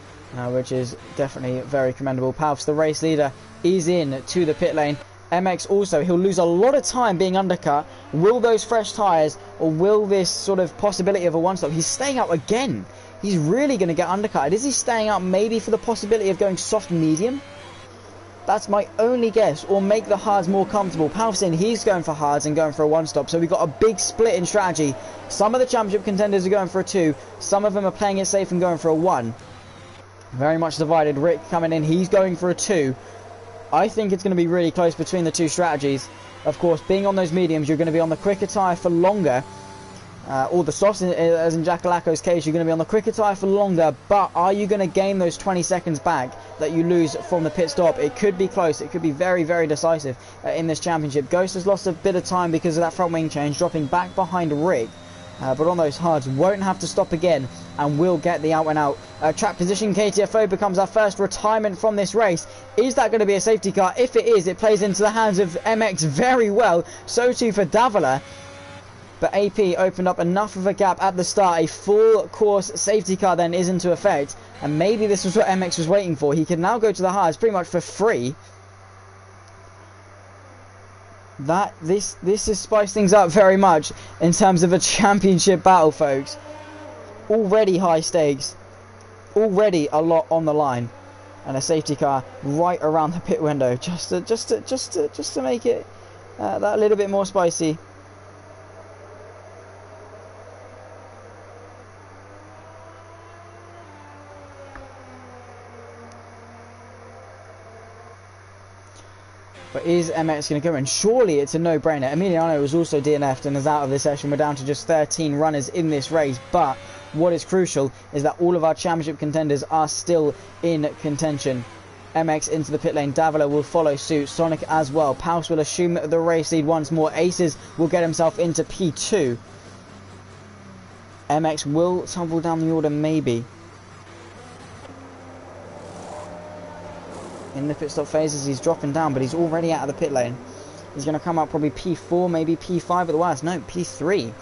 which is definitely very commendable. Palps, the race leader, is in to the pit lane. MX also, he'll lose a lot of time being undercut. Will those fresh tyres, or will this sort of possibility of a one-stop? He's staying out again. He's really going to get undercut. Is he staying out maybe for the possibility of going soft medium? That's my only guess, or make the hards more comfortable. Palfson, he's going for hards and going for a one-stop, so we've got a big split in strategy. Some of the championship contenders are going for a 2, some of them are playing it safe and going for a 1. Very much divided. Rick coming in, he's going for a 2. I think it's going to be really close between the two strategies. Of course, being on those mediums, you're going to be on the quicker tyre for longer. All the softs, as in Jackalacco's case, you're going to be on the quicker tyre for longer, but are you going to gain those 20 seconds back that you lose from the pit stop? It could be close. It could be very, very decisive in this championship. Ghost has lost a bit of time because of that front wing change, dropping back behind Rick. But on those hards, won't have to stop again and will get the out and out. Track position, KTFO becomes our first retirement from this race. Is that going to be a safety car? If it is, it plays into the hands of MX very well. So too for Davila. But AP opened up enough of a gap at the start. A full course safety car then is into effect. And maybe this was what MX was waiting for. He can now go to the hards pretty much for free. This has spiced things up very much in terms of a championship battle, folks. Already high stakes. Already a lot on the line. And a safety car right around the pit window. Just to make it that little bit more spicy. But is MX going to go in? Surely it's a no-brainer. Emiliano was also DNF'd and is out of this session. We're down to just 13 runners in this race. But what is crucial is that all of our championship contenders are still in contention. MX into the pit lane. Davila will follow suit. Sonic as well. Paus will assume the race lead once more. Aces will get himself into P2. MX will tumble down the order maybe. In the pit stop phases, he's dropping down, but he's already out of the pit lane. He's going to come up probably P4, maybe P5 at the worst. No, P3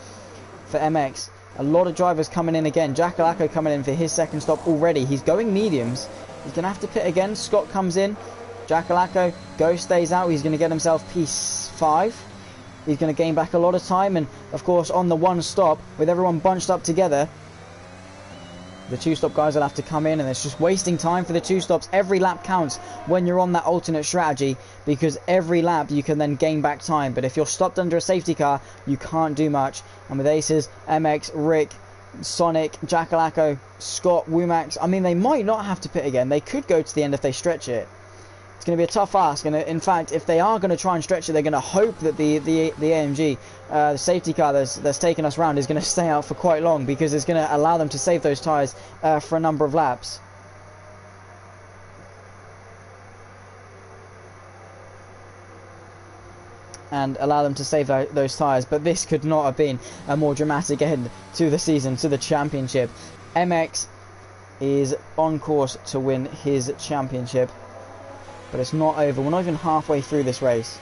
for MX. A lot of drivers coming in again. Jackalacco coming in for his second stop already. He's going mediums. He's going to have to pit again. Scott comes in. Jackalacco stays out. He's going to get himself P5. He's going to gain back a lot of time. And, of course, on the one stop, with everyone bunched up together, the two-stop guys will have to come in, and it's just wasting time for the two stops. Every lap counts when you're on that alternate strategy, because every lap you can then gain back time. But if you're stopped under a safety car, you can't do much. And with Aces, MX, Rick, Sonic, Jackalacco, Scott, Wumax, I mean, they might not have to pit again. They could go to the end if they stretch it. It's going to be a tough ask, and in fact, if they are going to try and stretch it, they're going to hope that the AMG, the safety car that's taking us round, is going to stay out for quite long, because it's going to allow them to save those tyres for a number of laps. And allow them to save those tyres. But this could not have been a more dramatic end to the season, to the championship. MX is on course to win his championship. But it's not over. We're not even halfway through this race.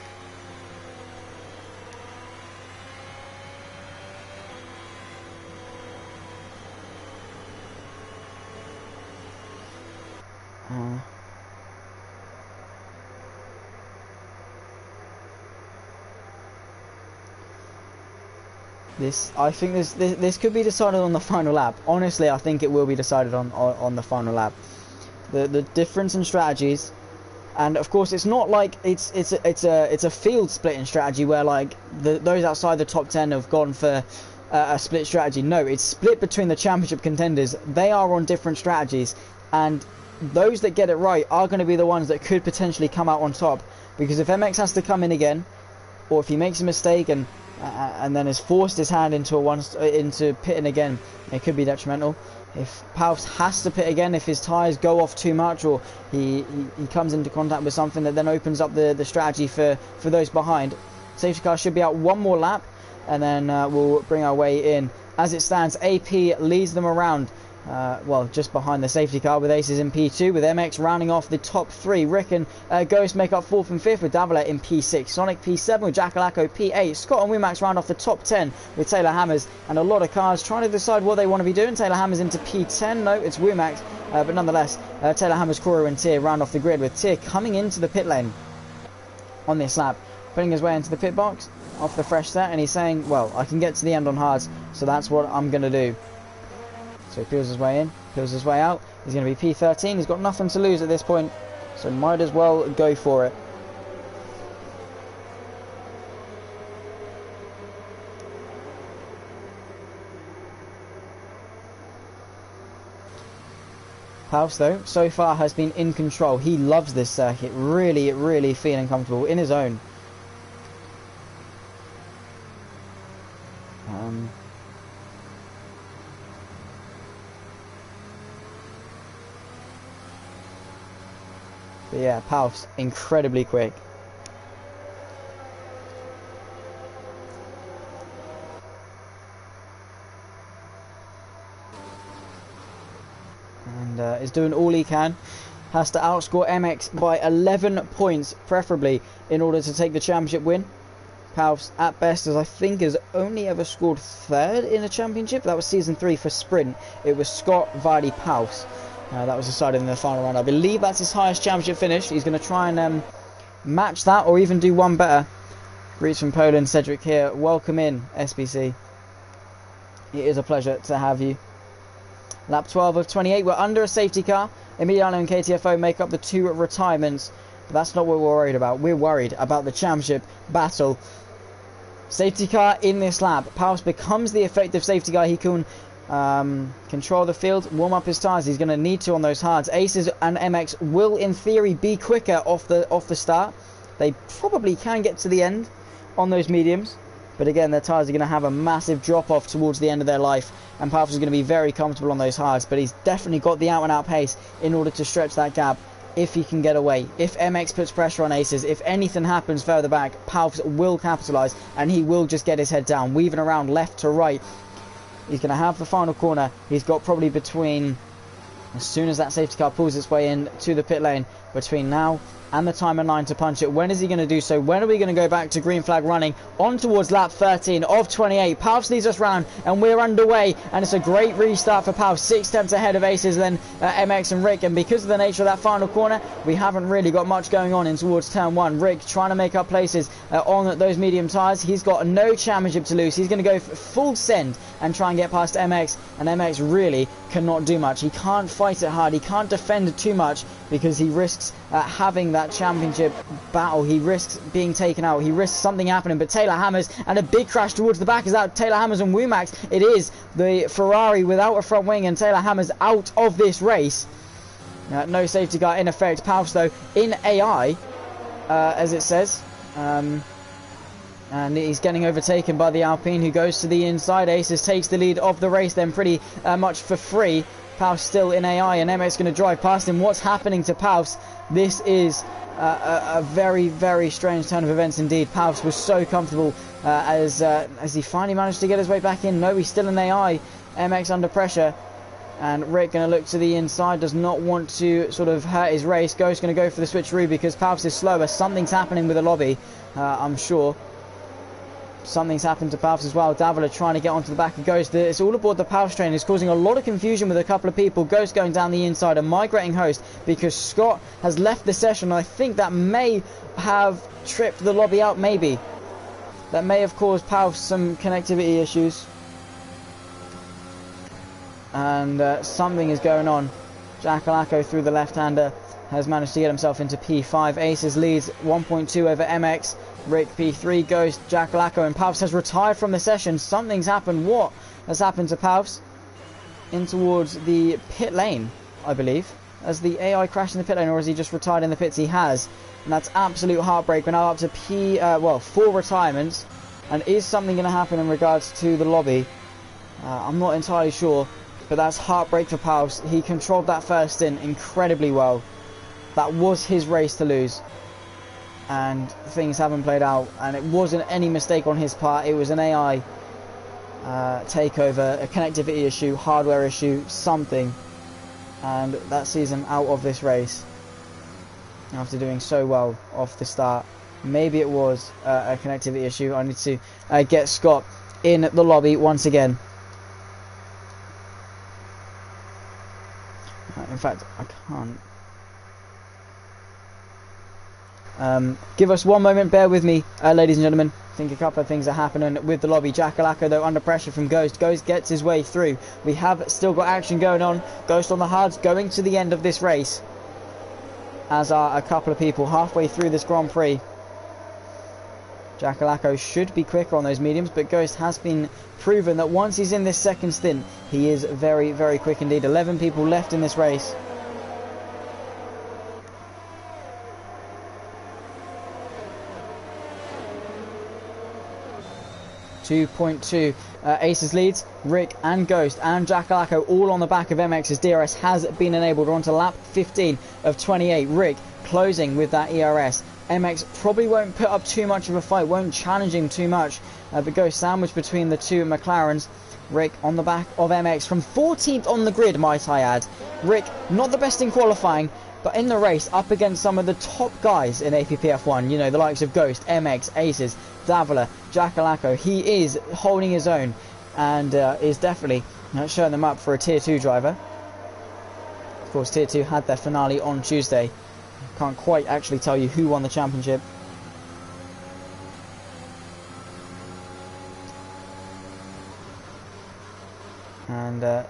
I think this could be decided on the final lap. Honestly, I think it will be decided on the final lap. The difference in strategies. And of course, it's not like it's a field splitting strategy where like those outside the top 10 have gone for a split strategy. No, it's split between the championship contenders. They are on different strategies, and those that get it right are going to be the ones that could potentially come out on top. Because if MX has to come in again, or if he makes a mistake and then has forced his hand into pitting again, it could be detrimental. If Paus has to pit again, if his tyres go off too much, or he comes into contact with something that then opens up the strategy for those behind, safety car should be out one more lap, and then we'll bring our way in. As it stands, AP leads them around, well, just behind the safety car, with Aces in P2, with MX rounding off the top 3. Rick and Ghost make up 4th and 5th, with Davilet in P6. Sonic P7 with Jackalacco P8. Scott and Wimax round off the top 10 with Taylor Hammers, and a lot of cars trying to decide what they want to be doing. Taylor Hammers into P10. No, it's Wimax, but nonetheless, Taylor Hammers, Kuro and Tyr round off the grid, with Tyr coming into the pit lane on this lap, putting his way into the pit box off the fresh set, and he's saying, well, I can get to the end on hards, so that's what I'm going to do. So he peels his way in, peels his way out. He's going to be P13. He's got nothing to lose at this point, so might as well go for it. Paus, though, so far has been in control. He loves this circuit. Really feeling comfortable in his own. But yeah, Paus, incredibly quick. And is doing all he can. Has to outscore MX by 11 points, preferably, in order to take the championship win. Paus, at best, as I think, has only ever scored 3rd in a championship. That was season 3 for sprint. It was Scott, Vardy, Paus. That was decided in the final round. I believe that's his highest championship finish. He's going to try and match that, or even do one better. Greets from Poland, Cedric here. Welcome in, SBC. It is a pleasure to have you. Lap 12 of 28. We're under a safety car. Emiliano and KTFO make up the 2 retirements. But that's not what we're worried about. We're worried about the championship battle. Safety car in this lap. Paus becomes the effective safety car. He can control the field, warm up his tyres. He's going to need to on those hards. Aces and MX will, in theory, be quicker off the start. They probably can get to the end on those mediums, but again, their tyres are going to have a massive drop off towards the end of their life, and Paus is going to be very comfortable on those hards. But he's definitely got the out and out pace in order to stretch that gap if he can get away. If MX puts pressure on Aces, if anything happens further back, Paus will capitalise, and he will just get his head down, weaving around left to right. He's going to have the final corner. He's got probably between, as soon as that safety car pulls its way in to the pit lane, between now and the time in line to punch it. When is he going to do so? When are we going to go back to green flag running on towards lap 13 of 28? Palps leads us round and we're underway, and it's a great restart for Palps. 6 tenths ahead of Aces, then MX and Rick, and because of the nature of that final corner, we haven't really got much going on in towards turn 1. Rick trying to make up places on those medium tyres. He's got no championship to lose. He's going to go full send and try and get past MX, and MX really cannot do much. He can't fight it hard. He can't defend too much because he risks having that championship battle. He risks being taken out. He risks something happening. But Taylor hammers, and a big crash towards the back. Is that Taylor hammers and Womax? It is the Ferrari without a front wing, and Taylor hammers out of this race. No safety car in effect. Palps though in AI, as it says. And he's getting overtaken by the Alpine, who goes to the inside. Aces takes the lead of the race then pretty much for free. Palps still in AI, and MX going to drive past him. What's happening to Palps? This is a very, very strange turn of events indeed. Palps was so comfortable as he finally managed to get his way back in. No, he's still in AI. MX under pressure. And Rick going to look to the inside, does not want to sort of hurt his race. Ghost going to go for the switcheroo because Palps is slower. Something's happening with the lobby, I'm sure. Something's happened to Palps as well. Davila trying to get onto the back of Ghost. It's all aboard the Palps train. It's causing a lot of confusion with a couple of people. Ghost going down the inside, and migrating Host because Scott has left the session. I think that may have tripped the lobby out, maybe. That may have caused Palps some connectivity issues. And something is going on. Jackalacco through the left-hander has managed to get himself into P5. Aces leads 1.2 over MX. Rick P3, Ghost, Jackalacco, and Palps has retired from the session. Something's happened. What has happened to Palps? In towards the pit lane, I believe. Has the AI crashed in the pit lane, or has he just retired in the pits? He has. And that's absolute heartbreak. We're now up to 4 retirements. And is something going to happen in regards to the lobby? I'm not entirely sure. But that's heartbreak for Palps. He controlled that first stint incredibly well. That was his race to lose. And things haven't played out. And it wasn't any mistake on his part. It was an AI takeover, a connectivity issue, hardware issue, something. And that sees him out of this race. After doing so well off the start. Maybe it was a connectivity issue. I need to get Scott in the lobby once again. In fact, I can't. Give us one moment, bear with me, ladies and gentlemen. I think a couple of things are happening with the lobby. Jackalacco, though, under pressure from Ghost. Ghost gets his way through. We have still got action going on. Ghost on the hards, going to the end of this race. As are a couple of people halfway through this Grand Prix. Jackalacco should be quicker on those mediums, but Ghost has been proven that once he's in this second stint, he is very, very quick indeed. 11 people left in this race. .2 Aces leads. Rick and Ghost and Jackalacco all on the back of MX's DRS has been enabled. We're on to lap 15 of 28. Rick closing with that ERS. MX probably won't put up too much of a fight, won't challenge him too much, but goes sandwiched between the two McLarens. Rick on the back of MX from 14th on the grid, might I add. Rick, not the best in qualifying, but in the race, up against some of the top guys in APPF1, you know, the likes of Ghost, MX, Aces, Davila, Jackalacco. He is holding his own and is definitely showing them up for a Tier 2 driver. Of course, Tier 2 had their finale on Tuesday. Can't quite actually tell you who won the championship. And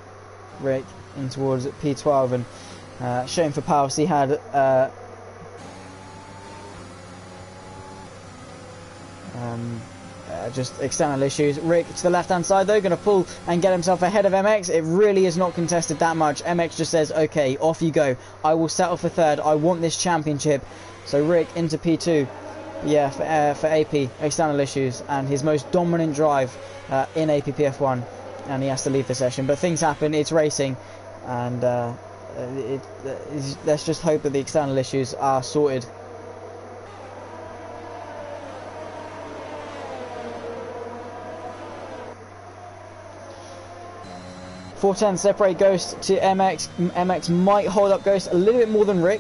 Rick in towards P12, and shame for Palps, he had just external issues. Rick to the left hand side though, going to pull and get himself ahead of MX. It really is not contested that much. MX just says, okay, off you go, I will settle for third, I want this championship. So Rick into P2, yeah, for AP, external issues, and his most dominant drive in APPF1, and he has to leave the session. But things happen, it's racing, and let's just hope that the external issues are sorted. .410 separate Ghost to MX. MX might hold up Ghost a little bit more than Rick,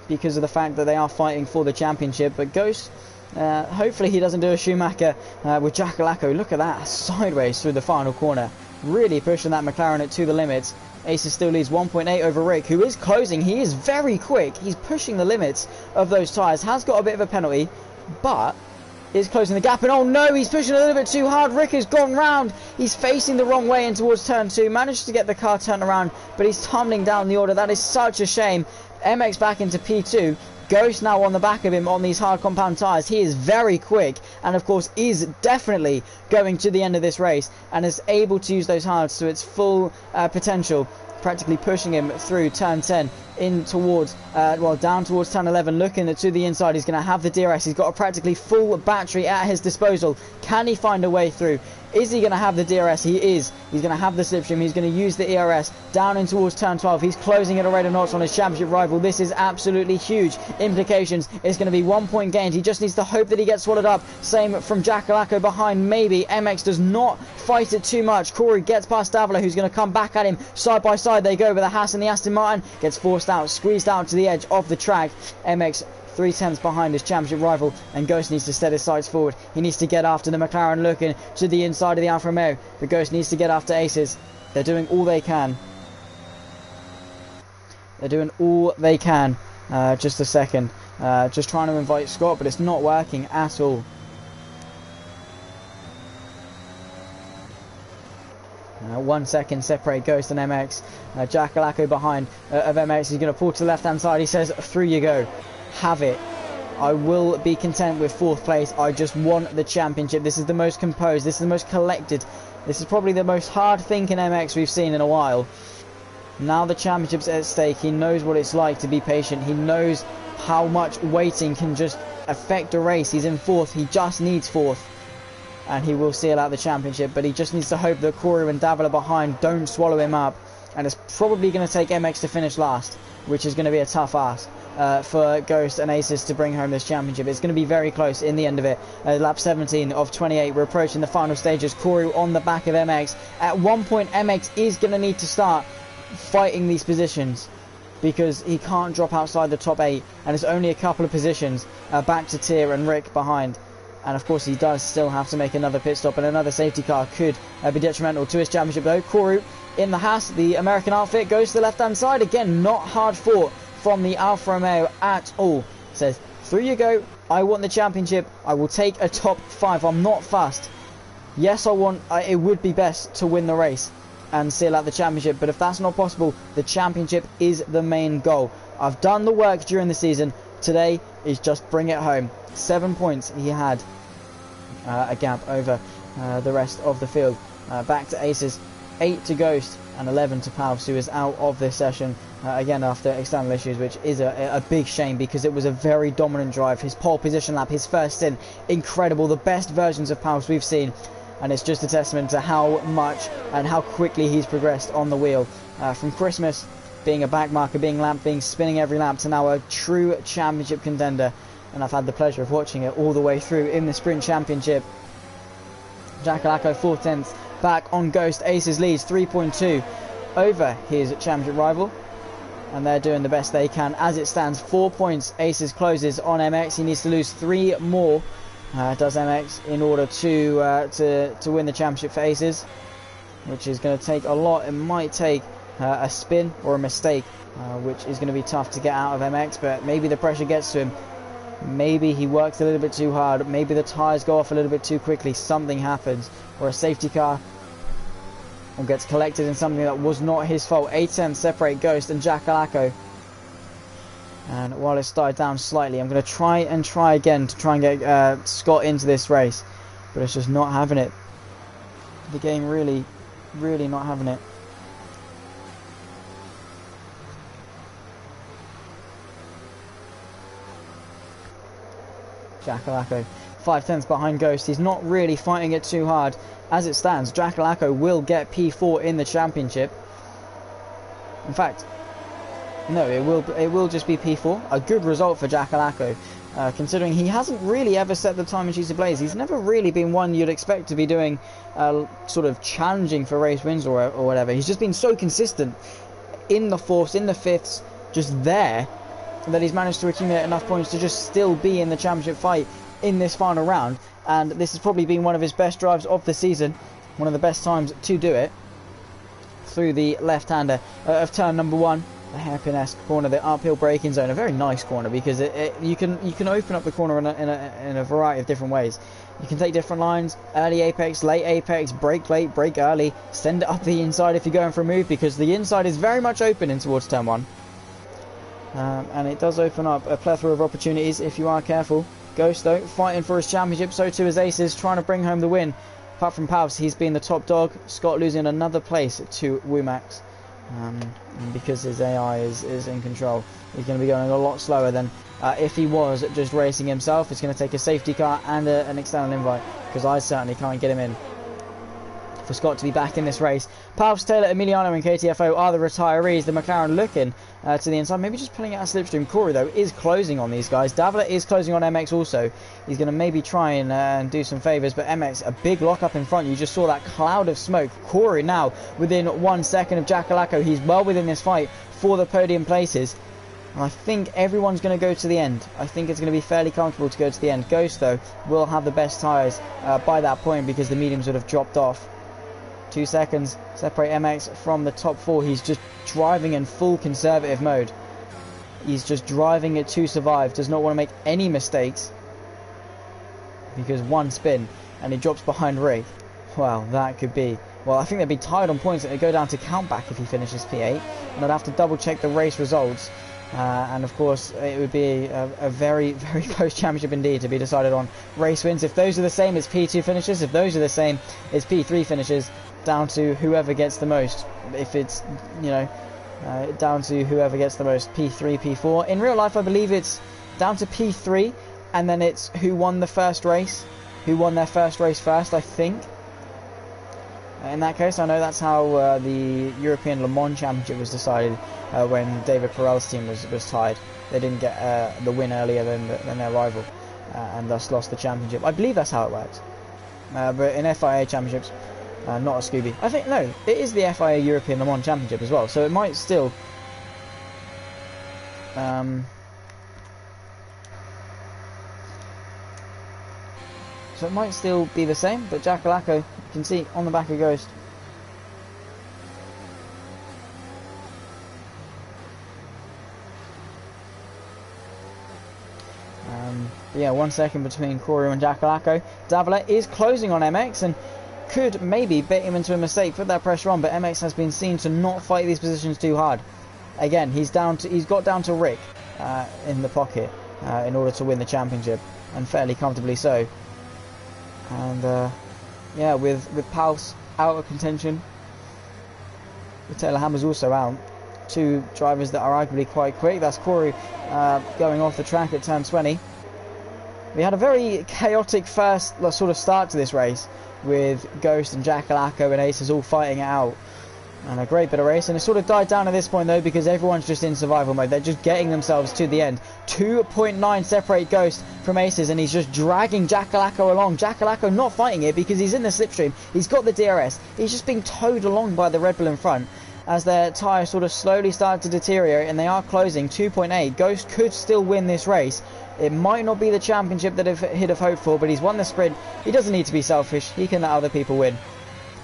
because of the fact that they are fighting for the championship. But Ghost, hopefully he doesn't do a Schumacher with Jackalaco. Look at that, sideways through the final corner, really pushing that McLaren to the limits. Aces still leads 1.8 over Rick, who is closing. He is very quick. He's pushing the limits of those tyres. Has got a bit of a penalty, but is closing the gap. And oh no, he's pushing a little bit too hard. Rick has gone round. He's facing the wrong way in towards turn 2. Managed to get the car turned around, but he's tumbling down the order. That is such a shame. MX back into P2. Ghost now on the back of him on these hard compound tyres. He is very quick and of course is definitely going to the end of this race and is able to use those hards to its full potential, practically pushing him through turn 10 in towards down towards turn 11, looking to the inside. He's going to have the DRS. He's got a practically full battery at his disposal. Can he find a way through? Is he going to have the DRS? He is. He's going to have the slipstream. He's going to use the ERS down in towards turn 12. He's closing at a rate of knots on his championship rival. This is absolutely huge implications. It's going to be 1 point gained. He just needs to hope that he gets swallowed up. Same from Jackalaco behind, maybe. MX does not fight it too much. Corey gets past Davila, who's going to come back at him. Side by side they go, but the Haas and the Aston Martin gets forced out, squeezed out to the edge of the track. MX 3/10 behind his championship rival, and Ghost needs to set his sights forward. He needs to get after the McLaren, looking to the inside of the Alfa Romeo, but Ghost needs to get after Aces. They're doing all they can. They're doing all they can. Just a second. Just trying to invite Scott, but it's not working at all. 1 second separate Ghost and MX. Jackalaco behind of MX. He's going to pull to the left hand side. He says, through you go. Have it. I will be content with 4th place. I just want the championship. This is the most composed. This is the most collected. This is probably the most hard thinking MX we've seen in a while. Now the championship's at stake. He knows what it's like to be patient. He knows how much waiting can just affect a race. He's in 4th. He just needs 4th. And he will seal out the championship. But he just needs to hope that Koru and Davila behind don't swallow him up. And it's probably going to take MX to finish last, which is going to be a tough ask for Ghost and Aces to bring home this championship. It's going to be very close in the end of it. Lap 17 of 28. We're approaching the final stages. Koru on the back of MX. At one point, MX is going to need to start fighting these positions, because he can't drop outside the top 8, and it's only a couple of positions back to Tyr and Rick behind. And of course he does still have to make another pit stop, and another safety car could be detrimental to his championship though. Koru in the Haas, the American outfit, goes to the left hand side again. Not hard fought from the Alfa Romeo at all. Says, through you go. I want the championship. I will take a top 5. I'm not fussed. Yes, it would be best to win the race and seal out the championship, but if that's not possible, the championship is the main goal. I've done the work during the season. Today is just bring it home. 7 points he had, a gap over the rest of the field. Back to Aces, 8 to Ghost and 11 to Pals, who is out of this session again after external issues, which is a big shame because it was a very dominant drive. His pole position lap, his first stint, incredible. The best versions of Pals we've seen, and it's just a testament to how much and how quickly he's progressed on the wheel. From Christmas being a back marker, being lapped, being spinning every lap, to now a true championship contender. And I've had the pleasure of watching it all the way through in the sprint championship. Jackalaco 4/10 back on Ghost. Aces leads 3.2 over his championship rival, and they're doing the best they can as it stands. 4 points. Aces closes on MX. He needs to lose 3 more. Does MX in order to win the championship for Aces, which is going to take a lot. It might take a spin or a mistake, which is going to be tough to get out of MX, but maybe the pressure gets to him. Maybe he works a little bit too hard. Maybe the tyres go off a little bit too quickly. Something happens, or a safety car or gets collected in something that was not his fault. 8/10 separate Ghost and Jackalaco. And while it's started down slightly, I'm going to try again to try and get Scott into this race, but it's just not having it. The game really not having it. Jackalaco 5/10 behind Ghost. He's not really fighting it too hard. As it stands, Jackalaco will get P4 in the championship. In fact, no, it will just be P4. A good result for Jackalaco, considering he hasn't really ever set the time in sheets ablaze. He's never really been one you'd expect to be doing sort of challenging for race wins or whatever. He's just been so consistent in the 4ths, in the 5ths, just there, that he's managed to accumulate enough points to just still be in the championship fight in this final round, and this has probably been one of his best drives of the season, one of the best times to do it, through the left-hander of turn number 1, the hairpin-esque corner, the uphill braking zone. A very nice corner, because you can open up the corner in a variety of different ways. You can take different lines: early apex, late apex, brake late, brake early, send it up the inside if you're going for a move, because the inside is very much open in towards turn 1. And it does open up a plethora of opportunities if you are careful. Ghost, though, fighting for his championship, so too is Aces, trying to bring home the win. Apart from Pavs, he's been the top dog. Scott losing another place to Wumax. And because his AI is in control, he's going to be going a lot slower than if he was just racing himself. It's going to take a safety car and an external invite, because I certainly can't get him in. For Scott to be back in this race. Pavs, Taylor, Emiliano and KTFO are the retirees. The McLaren looking to the inside, maybe just pulling out a slipstream. Corey, though, is closing on these guys. Davila is closing on MX also. He's going to maybe try and do some favours, but MX, a big lock up in front. You just saw that cloud of smoke. Corey now within 1 second of Jackalacco. He's well within this fight for the podium places. And I think everyone's going to go to the end. I think it's going to be fairly comfortable to go to the end. Ghost, though, will have the best tyres by that point, because the mediums would have dropped off. 2 seconds separate MX from the top 4. He's just driving in full conservative mode. He's just driving it to survive. Does not want to make any mistakes, because one spin and he drops behind Rick. Well, that could be... Well, I think they'd be tied on points. It'd go down to countback if he finishes P8. And I'd have to double check the race results. And of course, it would be a very, very close championship indeed to be decided on race wins. If those are the same as P2 finishes, if those are the same as P3 finishes, down to whoever gets the most. If it's, you know, down to whoever gets the most, P3, P4. In real life, I believe it's down to P3, and then it's who won the first race, who won their first race first, I think. In that case, I know that's how the European Le Mans Championship was decided when David Perel's team was tied. They didn't get the win earlier than their rival, and thus lost the championship. I believe that's how it works. But in FIA championships, not a Scooby. I think, no, it is the FIA European Le Mans Championship as well, so it might still... So it might still be the same, but Jackalacco, you can see on the back of Ghost. Yeah, 1 second between Corey and Jackalacco. Davila is closing on MX and could maybe bait him into a mistake, put that pressure on, but MX has been seen to not fight these positions too hard. Again, he's got down to Rick in the pocket in order to win the championship, and fairly comfortably so. And yeah, with Pals out of contention, with Taylor Hammer's also out. Two drivers that are arguably quite quick. That's Corey going off the track at turn 20. We had a very chaotic first sort of start to this race, with Ghost and Jackalacco and Aces all fighting it out, and a great bit of race. And it sort of died down at this point though, because everyone's just in survival mode. They're just getting themselves to the end. 2.9 separate Ghost from Aces, and he's just dragging Jackalacco along. Jackalacco not fighting it because he's in the slipstream. He's got the DRS. He's just being towed along by the Red Bull in front as their tyres sort of slowly start to deteriorate, and they are closing 2.8. Ghost could still win this race. It might not be the championship that he'd have hoped for, but he's won the sprint. He doesn't need to be selfish. He can let other people win.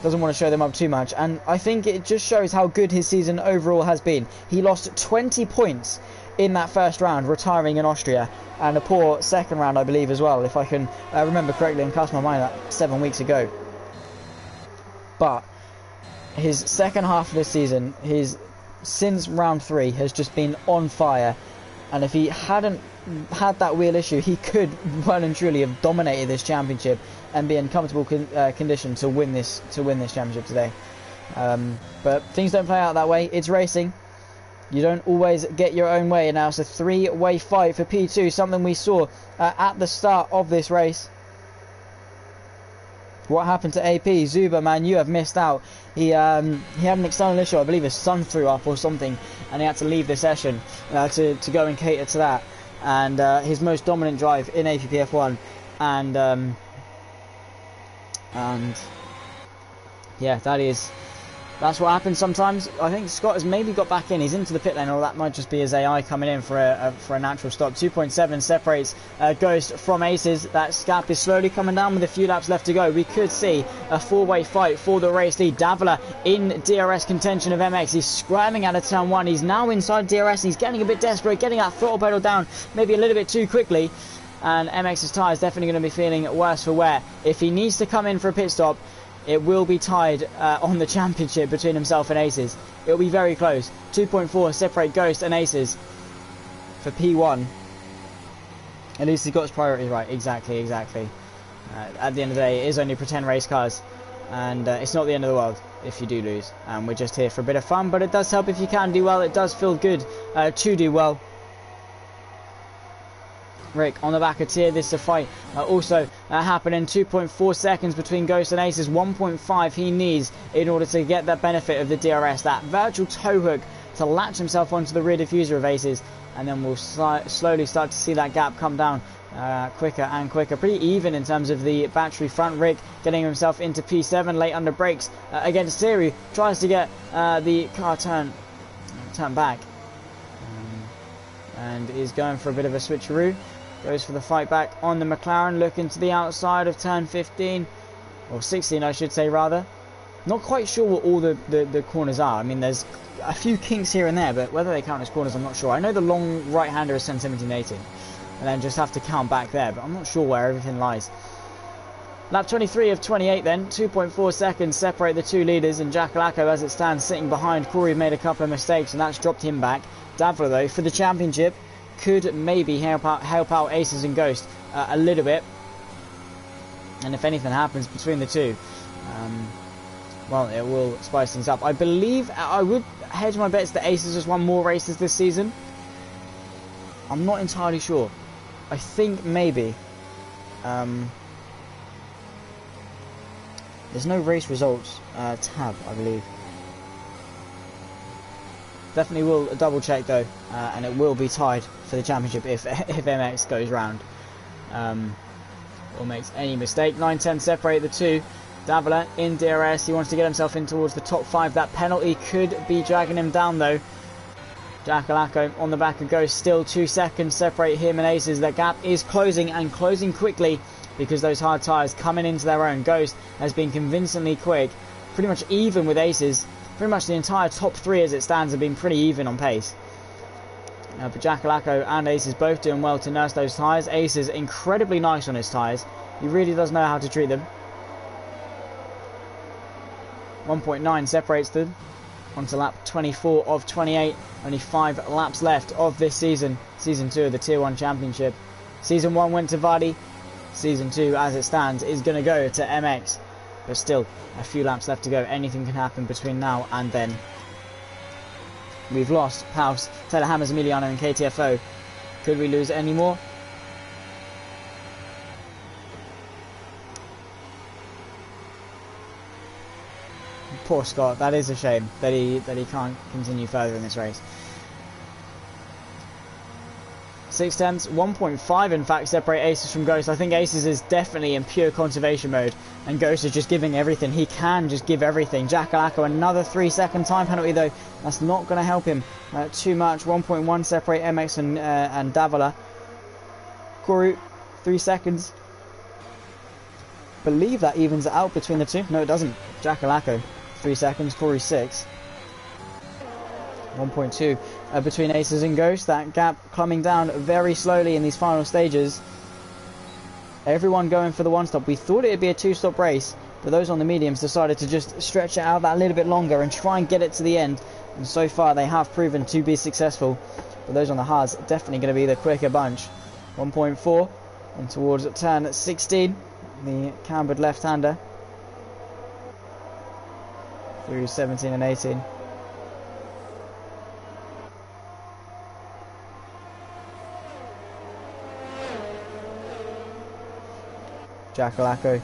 Doesn't want to show them up too much, and I think it just shows how good his season overall has been. He lost 20 points in that first round, retiring in Austria, and a poor second round, I believe, as well, if I can remember correctly and cast my mind that 7 weeks ago. But his second half of this season, since round 3, has just been on fire, and if he hadn't had that wheel issue, he could well and truly have dominated this championship and be in comfortable condition to win this championship today. But things don't play out that way. It's racing. You don't always get your own way. And now it's a three-way fight for P2, something we saw at the start of this race. What happened to AP? Zuba, man, you have missed out. He had an external issue. I believe his son threw up or something, and he had to leave the session to go and cater to that. And his most dominant drive in APPF1, and yeah, that is That's what happens sometimes. I think Scott has maybe got back in. He's into the pit lane, or that might just be his AI coming in for a natural stop. 2.7 separates Ghost from Aces. That gap is slowly coming down with a few laps left to go. We could see a four-way fight for the race lead. Davila in DRS contention of MX. He's scramming out of turn 1. He's now inside DRS. He's getting a bit desperate, getting that throttle pedal down maybe a little bit too quickly. And MX's tyre is definitely going to be feeling worse for wear. If he needs to come in for a pit stop, it will be tied on the championship between himself and Aces. It will be very close. 2.4 separate Ghost and Aces for P1. At least he's got his priorities right. Exactly. At the end of the day, it is only pretend race cars. And it's not the end of the world if you do lose. We're just here for a bit of fun. But it does help if you can do well. It does feel good to do well. Rick on the back of tier. This is a fight also happening. 2.4 seconds between Ghost and Aces. 1.5 he needs in order to get that benefit of the DRS, that virtual tow hook to latch himself onto the rear diffuser of Aces, and then we'll slowly start to see that gap come down quicker and quicker. Pretty even in terms of the battery front. Rick getting himself into P7 late under brakes against Theory. Tries to get the car turn back and is going for a bit of a switcheroo. Goes for the fight back on the McLaren, looking to the outside of turn 15, or 16 I should say rather. Not quite sure what all the corners are. I mean, there's a few kinks here and there, but whether they count as corners I'm not sure. I know the long right hander is turn 17, 18, and then just have to count back there, but I'm not sure where everything lies. Lap 23 of 28 then. 2.4 seconds separate the two leaders, and Jackalacco as it stands sitting behind. Corey made a couple of mistakes and that's dropped him back. Davila though for the championship could maybe help out Aces and Ghost a little bit, and if anything happens between the two, well, it will spice things up. I believe I would hedge my bets that Aces has won more races this season. I'm not entirely sure. I think maybe there's no race results tab, I believe. Definitely will double check though, and it will be tied for the championship if MX goes round or makes any mistake. 9-10 separate the two. Davila in DRS. He wants to get himself in towards the top 5. That penalty could be dragging him down though. Jackalacco on the back of Ghost. Still 2 seconds separate him and Aces. The gap is closing and closing quickly because those hard tyres coming into their own. Ghost has been convincingly quick, pretty much even with Aces. Pretty much the entire top 3 as it stands have been pretty even on pace. But Jackalacco and Aces both doing well to nurse those tyres. Aces incredibly nice on his tyres. He really does know how to treat them. 1.9 separates them onto lap 24 of 28. Only 5 laps left of this season. Season 2 of the Tier 1 Championship. Season 1 went to Vardy. Season 2, as it stands, is going to go to MX. But still, a few laps left to go. Anything can happen between now and then. We've lost Paus, Telehammers, Emiliano and KTFO. Could we lose any more? Poor Scott. That is a shame that he can't continue further in this race. 6 tenths, 1.5 in fact separate Aces from Ghost. I think Aces is definitely in pure conservation mode and Ghost is just giving everything. He can just give everything. Jackalacco, another 3-second time penalty though. That's not going to help him too much. 1.1 separate MX and Davila. Koru, 3 seconds. Believe that evens it out between the two. No, it doesn't. Jackalacco, 3 seconds. Koru, 6. 1.2 between Aces and Ghost. That gap coming down very slowly in these final stages. Everyone going for the one stop. We thought it would be a 2-stop race, but those on the mediums decided to just stretch it out that little bit longer and try and get it to the end. And so far they have proven to be successful. But those on the hards definitely going to be the quicker bunch. 1.4 and towards turn 16. The cambered left-hander through 17 and 18. Jackalacco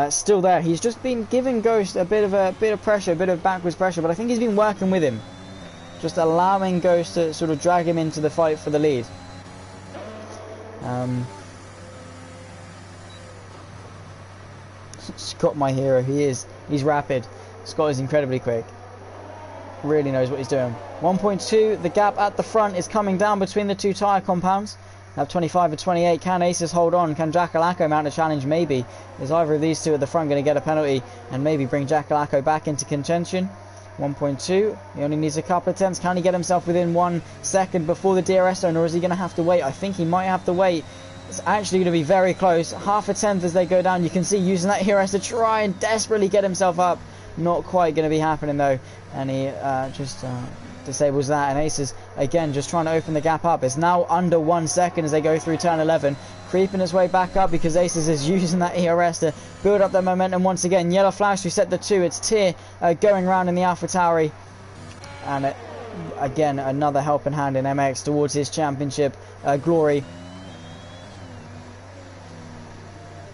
still there. He's just been giving Ghost a bit of pressure, a bit of backwards pressure, but I think he's been working with him, just allowing Ghost to sort of drag him into the fight for the lead. Scott, my hero, he's rapid. Scott is incredibly quick. really knows what he's doing. 1.2, the gap at the front is coming down between the two tyre compounds. Have 25 and 28. Can Aces hold on? Can Jackalacco mount a challenge? Maybe. Is either of these two at the front going to get a penalty and maybe bring Jackalacco back into contention? 1.2. He only needs a couple of tenths. Can he get himself within 1 second before the DRS zone, or is he going to have to wait? I think he might have to wait. It's actually going to be very close. Half a tenth as they go down. You can see using that DRS to try and desperately get himself up. Not quite going to be happening though. And he just disables that. And Aces again just trying to open the gap up. It's now under 1 second as they go through turn 11. Creeping his way back up because Aces is using that ERS to build up their momentum once again. Yellow flash, we set the 2. It's Tier going round in the AlphaTauri. And again, another helping hand in MX towards his championship glory.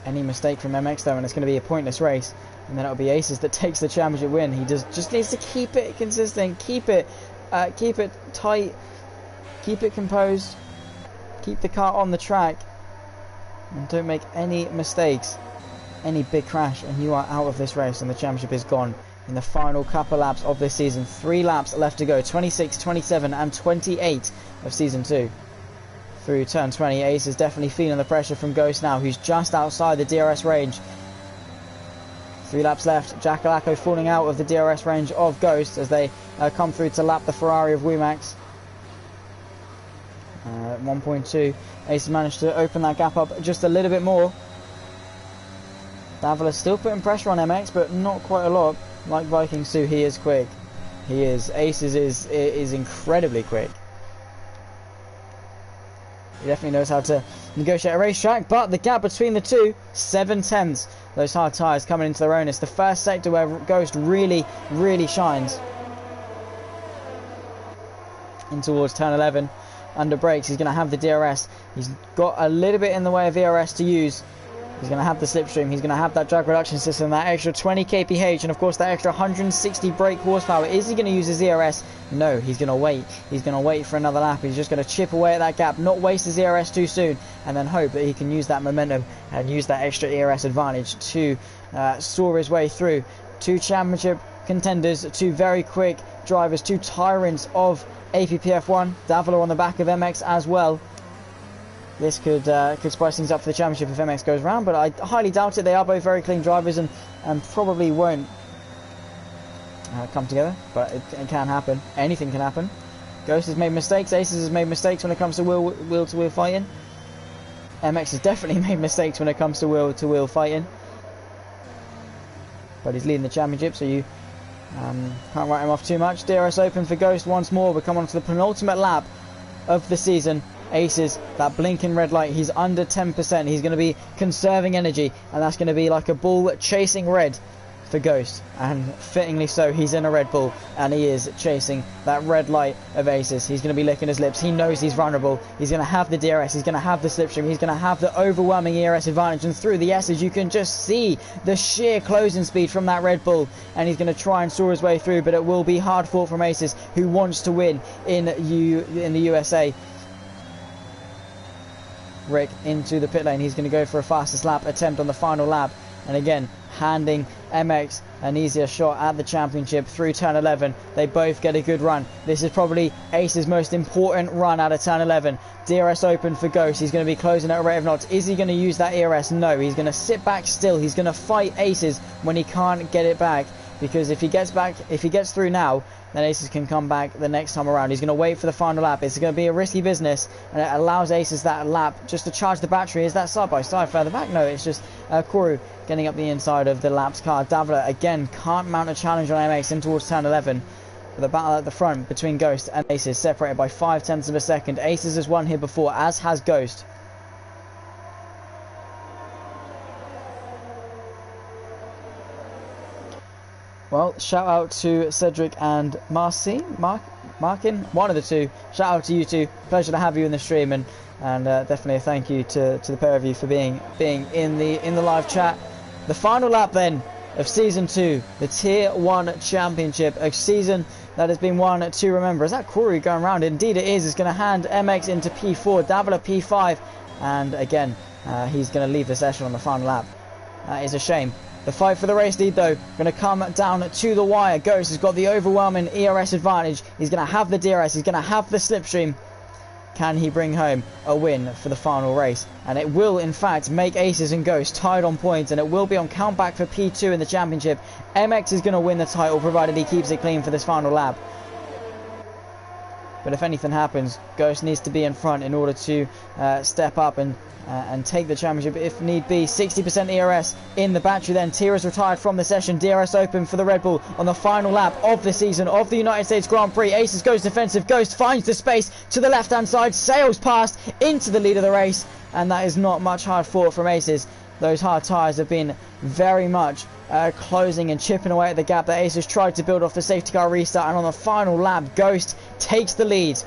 Any mistake from MX though, and it's going to be a pointless race. And then it'll be Aces that takes the championship win. He just needs to keep it consistent, keep it tight, keep it composed, keep the car on the track. And don't make any mistakes, any big crash, and you are out of this race and the championship is gone in the final couple laps of this season. 3 laps left to go, 26, 27 and 28 of season 2. Through turn 20, Ace is definitely feeling the pressure from Ghost now, who's just outside the DRS range. 3 laps left, Jackalacco falling out of the DRS range of Ghost as they come through to lap the Ferrari of Wumax. 1.2, Ace managed to open that gap up just a little bit more. Davila still putting pressure on MX, but not quite a lot. Like Viking Sue, he is quick. He is. Aces is incredibly quick. He definitely knows how to negotiate a racetrack, but the gap between the two, 7 tenths. Those hard tyres coming into their own. It's the first sector where Ghost really shines. In towards turn 11. Under brakes, he's going to have the DRS. He's got a little bit in the way of ERS to use. He's going to have the slipstream. He's going to have that drag reduction system, that extra 20 kph, and of course that extra 160 brake horsepower. Is he going to use his ERS? No, he's going to wait. He's going to wait for another lap. He's just going to chip away at that gap, not waste his ERS too soon, and then hope that he can use that momentum and use that extra ERS advantage to soar his way through. 2 championship contenders, 2 very quick drivers, 2 tyrants of APPF1. Davila on the back of MX as well. This could spice things up for the championship if MX goes round, but I highly doubt it. They are both very clean drivers and probably won't come together, but it can happen. Anything can happen. Ghost has made mistakes. Aces has made mistakes when it comes to wheel-to-wheel fighting. MX has definitely made mistakes when it comes to wheel-to-wheel fighting. But he's leading the championship, so you can't write him off too much. DRS open for Ghost once more. We come on to the penultimate lap of the season. Aces, that blinking red light, he's under 10%. He's going to be conserving energy, and that's going to be like a bull chasing red for Ghost. And fittingly so, he's in a Red Bull, and he is chasing that red light of Aces. He's going to be licking his lips. He knows he's vulnerable. He's going to have the DRS. He's going to have the slipstream. He's going to have the overwhelming ERS advantage. And through the S's, you can just see the sheer closing speed from that Red Bull. And he's going to try and soar his way through, but it will be hard fought from Aces, who wants to win in the USA. Rick into the pit lane. He's going to go for a fastest lap attempt on the final lap, and again handing MX an easier shot at the championship through turn 11. They both get a good run. This is probably Ace's most important run out of turn 11. DRS open for Ghost. He's going to be closing at a rate of knots. Is he going to use that ERS? No, he's going to sit back still. He's going to fight Aces when he can't get it back, because if he gets through now, then Aces can come back the next time around. He's going to wait for the final lap. It's going to be a risky business, and it allows Aces that lap just to charge the battery. Is that side by side further back? No, it's just Koru getting up the inside of the lapped car. Davila again can't mount a challenge on MX in towards turn 11. But the battle at the front between Ghost and Aces separated by 5 tenths of a second. Aces has won here before, as has Ghost. Well, shout out to Cedric and Markin, one of the two. Shout out to you two. Pleasure to have you in the stream, and definitely a thank you to the pair of you for being in the live chat. The final lap then of season 2, the Tier 1 Championship, a season that has been one to remember. Is that Koru going round? Indeed it is. It's going to hand MX into P4, Davila P5, and again he's going to leave the session on the final lap. That is a shame. The fight for the race lead, though, going to come down to the wire. Ghost has got the overwhelming ERS advantage. He's going to have the DRS. He's going to have the slipstream. Can he bring home a win for the final race? And it will, in fact, make Aces and Ghost tied on points, and it will be on countback for P2 in the championship. MX is going to win the title, provided he keeps it clean for this final lap. But if anything happens, Ghost needs to be in front in order to step up and take the championship if need be. 60% ERS in the battery then. Tira's retired from the session. DRS open for the Red Bull on the final lap of the season of the United States Grand Prix. Aces goes defensive. Ghost finds the space to the left-hand side. Sails past into the lead of the race. And that is not much hard fought from Aces. Those hard tyres have been very much closing and chipping away at the gap that Aces tried to build off the safety car restart. And on the final lap, Ghost takes the lead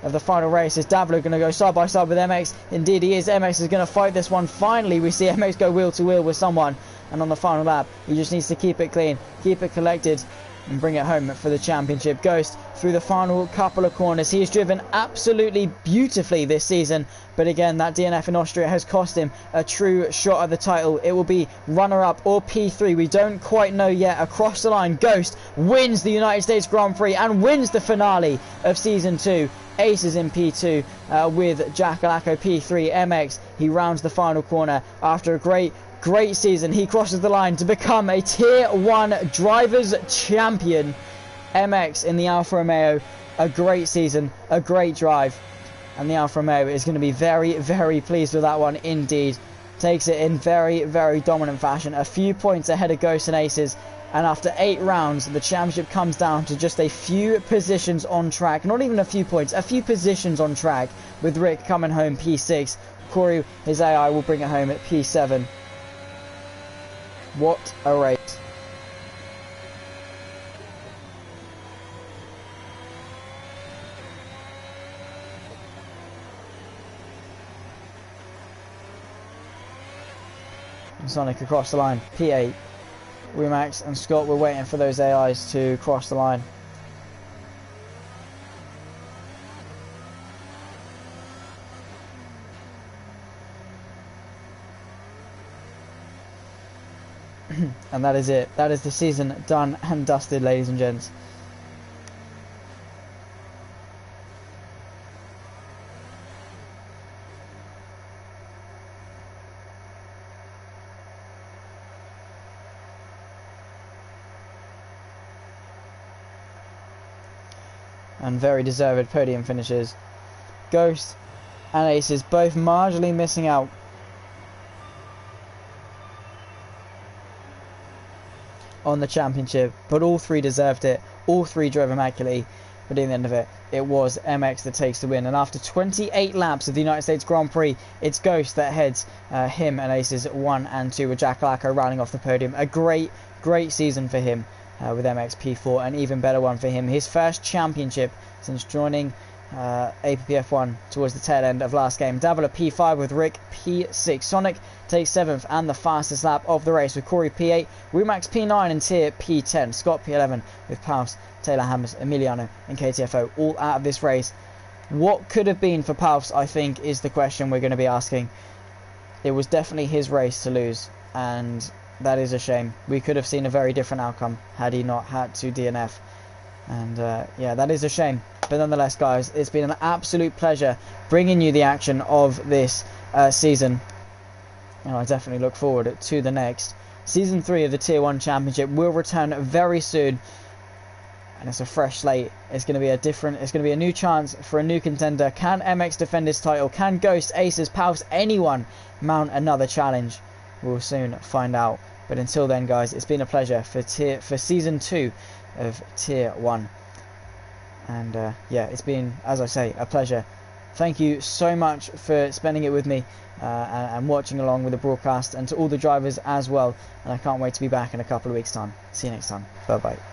of the final race. Is Davlo going to go side by side with MX? Indeed he is. MX is going to fight this one. Finally we see MX go wheel to wheel with someone, and on the final lap he just needs to keep it clean, keep it collected, and bring it home for the championship. Ghost through the final couple of corners. He has driven absolutely beautifully this season, but again that DNF in Austria has cost him a true shot at the title. It will be runner-up or P3, we don't quite know yet. Across the line, Ghost wins the United States Grand Prix and wins the finale of Season 2. Aces in P2 with Jackalacco P3. MX, he rounds the final corner after a great season. He crosses the line to become a Tier 1 Drivers' Champion. MX in the Alfa Romeo, a great season, a great drive. And the Alfa Romeo is going to be very, very pleased with that one indeed. Takes it in very, very dominant fashion. A few points ahead of Ghost and Aces. And after 8 rounds, the championship comes down to just a few positions on track. Not even a few points, a few positions on track. With Rick coming home P6. Corey, his AI, will bring it home at P7. What a race. And Sonic across the line, P8. Remax and Scott were waiting for those AIs to cross the line. And that is it. That is the season done and dusted, ladies and gents. And very deserved podium finishes. Ghost and Aces both marginally missing out on the championship, but all three deserved it. All three drove immaculately, but in the end of it, it was MX that takes the win. And after 28 laps of the United States Grand Prix, it's Ghost that heads him and Aces 1 and 2, with Jackalacco rounding off the podium. A great season for him. With MX P4, an even better one for him. His first championship since joining APPF1 towards the tail end of last game. Davila P5 with Rick P6. Sonic takes 7th and the fastest lap of the race with Corey P8. Remax P9 and Tier P10. Scott P11 with Paus, Taylor Hammers, Emiliano and KTFO all out of this race. What could have been for Paus, I think, is the question we're going to be asking. It was definitely his race to lose, and that is a shame. We could have seen a very different outcome had he not had to DNF. And yeah, that is a shame. But nonetheless, guys, it's been an absolute pleasure bringing you the action of this season. And I definitely look forward to the next. Season 3 of the Tier 1 Championship will return very soon. And it's a fresh slate. It's going to be a new chance for a new contender. Can MX defend his title? Can Ghost, Aces, Paus, anyone mount another challenge? We'll soon find out. But until then, guys, it's been a pleasure for Season 2 of Tier 1. And yeah, it's been, as I say, a pleasure. Thank you so much for spending it with me and watching along with the broadcast, and to all the drivers as well. And I can't wait to be back in a couple of weeks' time. See you next time. Bye-bye.